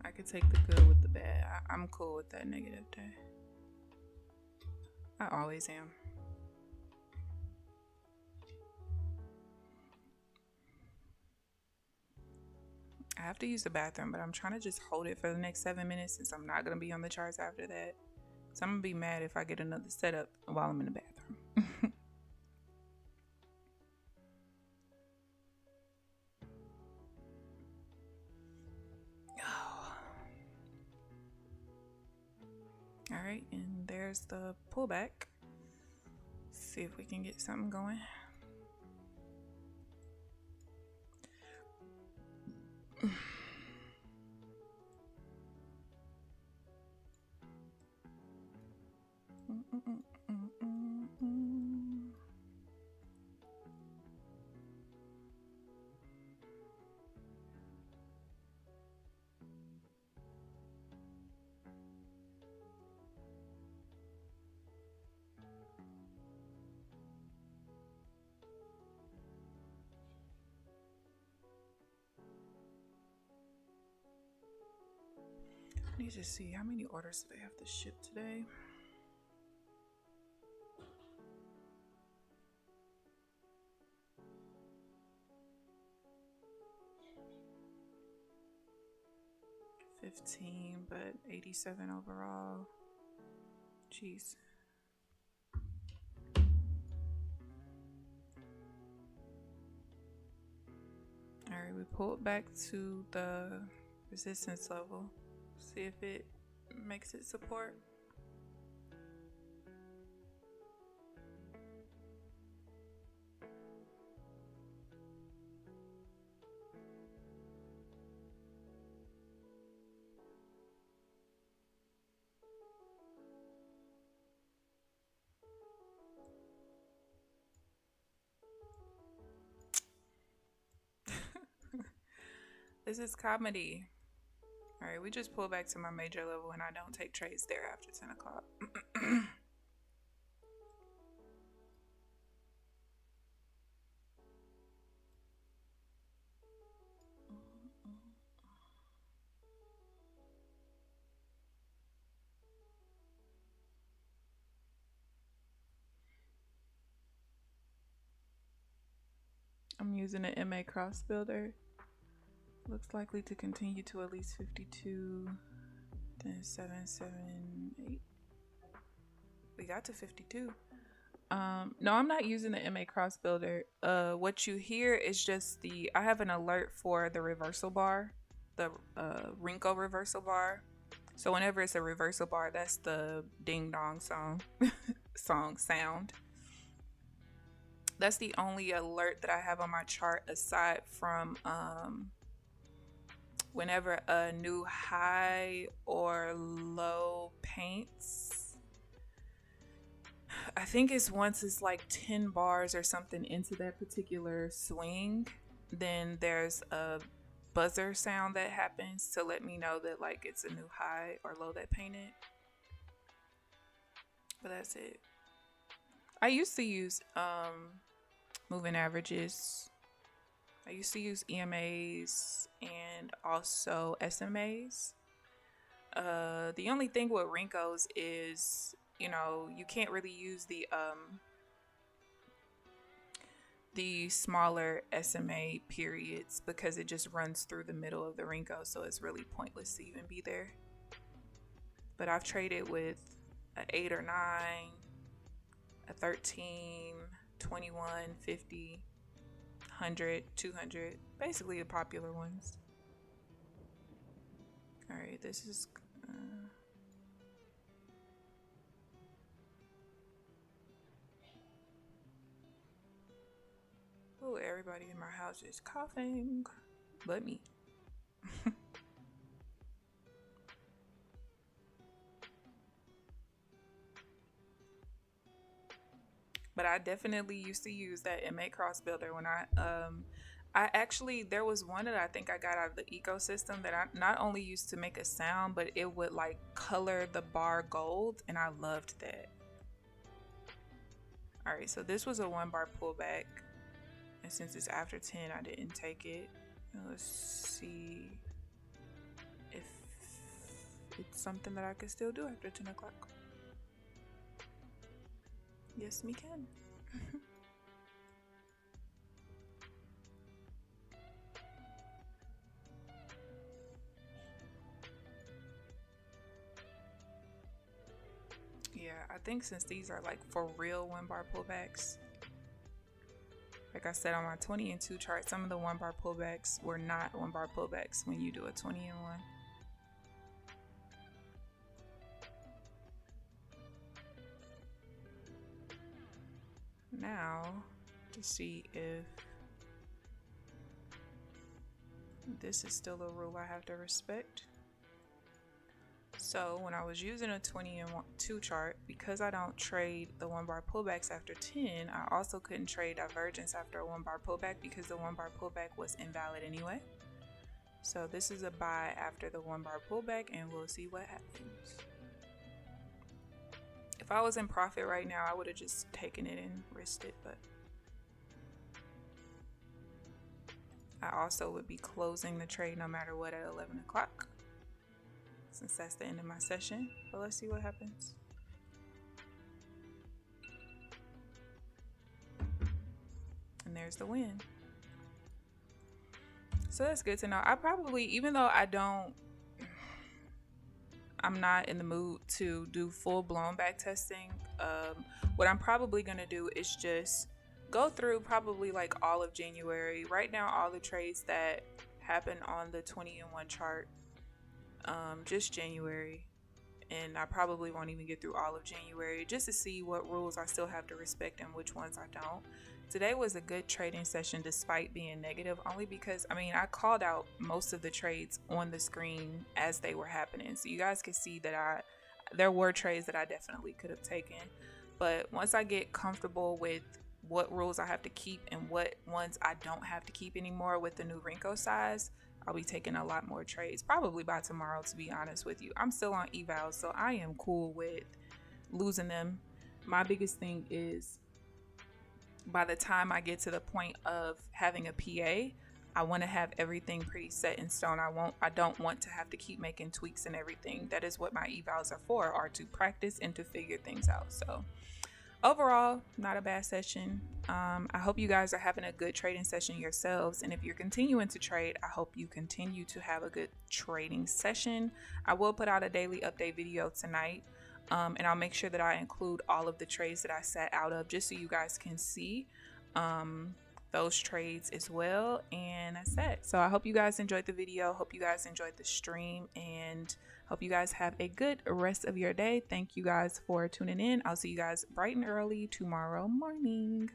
I could take the good with the bad. I'm cool with that negative day. I always am. I have to use the bathroom, but I'm trying to just hold it for the next 7 minutes since I'm not going to be on the charts after that. So I'm going to be mad if I get another setup while I'm in the bathroom. All right, and there's the pullback. See if we can get something going. I need to see how many orders do they have to ship today. $15, but 87 overall. Jeez. All right, we pulled back to the resistance level. See if it makes it support. This is comedy. All right, we just pulled back to my major level and I don't take trades there after 10 o'clock. I'm using an MA cross builder. Looks likely to continue to at least 52, then 7, 7, 8. We got to 52. No, I'm not using the MA cross builder. What you hear is just I have an alert for the reversal bar, the Rinko reversal bar. So whenever it's a reversal bar, that's the ding dong sound. That's the only alert that I have on my chart aside from whenever a new high or low paints. I think it's once it's like 10 bars or something into that particular swing, then there's a buzzer sound that happens to let me know that like it's a new high or low that painted. But that's it. I used to use moving averages. I used to use EMAs and also SMAs. The only thing with Rinkos is, you know, you can't really use the smaller SMA periods because it just runs through the middle of the Rinko, so it's really pointless to even be there. But I've traded with an 8 or 9, a 13, 21, 50, 100, 200, basically the popular ones. All right, this is oh, everybody in my house is coughing but me. But I definitely used to use that MA cross builder when I actually, there was one that I think I got out of the ecosystem that I not only used to make a sound, but it would like color the bar gold, and I loved that. All right, so this was a 1 bar pullback. And since it's after 10, I didn't take it. Let's see if it's something that I can still do after 10 o'clock. Yes, me can. Yeah, I think since these are like for real 1 bar pullbacks, like I said on my 20 and 2 chart, some of the 1 bar pullbacks were not 1 bar pullbacks when you do a 20 and 1. Now, to see if this is still a rule I have to respect. So when I was using a 20 and 2 chart, because I don't trade the 1 bar pullbacks after 10, I also couldn't trade divergence after a 1 bar pullback because the 1 bar pullback was invalid anyway. So this is a buy after the 1 bar pullback, and we'll see what happens. If I was in profit right now, I would have just taken it and risked it, but I also would be closing the trade no matter what at 11 o'clock. Since that's the end of my session, but let's see what happens. And there's the win. So that's good to know. I probably, even though I'm not in the mood to do full-blown back testing, what I'm probably gonna do is just go through probably like all of January. Right now, all the trades that happen on the 20 and 1 chart, just January, and I probably won't even get through all of January just to see what rules I still have to respect and which ones I don't. Today was a good trading session despite being negative, only because I called out most of the trades on the screen as they were happening, so you guys can see that there were trades that I definitely could have taken. But once I get comfortable with what rules I have to keep and what ones I don't have to keep anymore with the new Renko size, I'll be taking a lot more trades, probably by tomorrow, to be honest with you. I'm still on Evals, so I am cool with losing them. My biggest thing is by the time I get to the point of having a PA, I want to have everything pretty set in stone. I don't want to have to keep making tweaks and everything. That is what my evals are for, are to practice and to figure things out. So overall, not a bad session. I hope you guys are having a good trading session yourselves. And if you're continuing to trade, I hope you continue to have a good trading session. I will put out a daily update video tonight. And I'll make sure that I include all of the trades that I sat out of, just so you guys can see those trades as well. And that's it. So I hope you guys enjoyed the video. Hope you guys enjoyed the stream, and hope you guys have a good rest of your day. Thank you guys for tuning in. I'll see you guys bright and early tomorrow morning.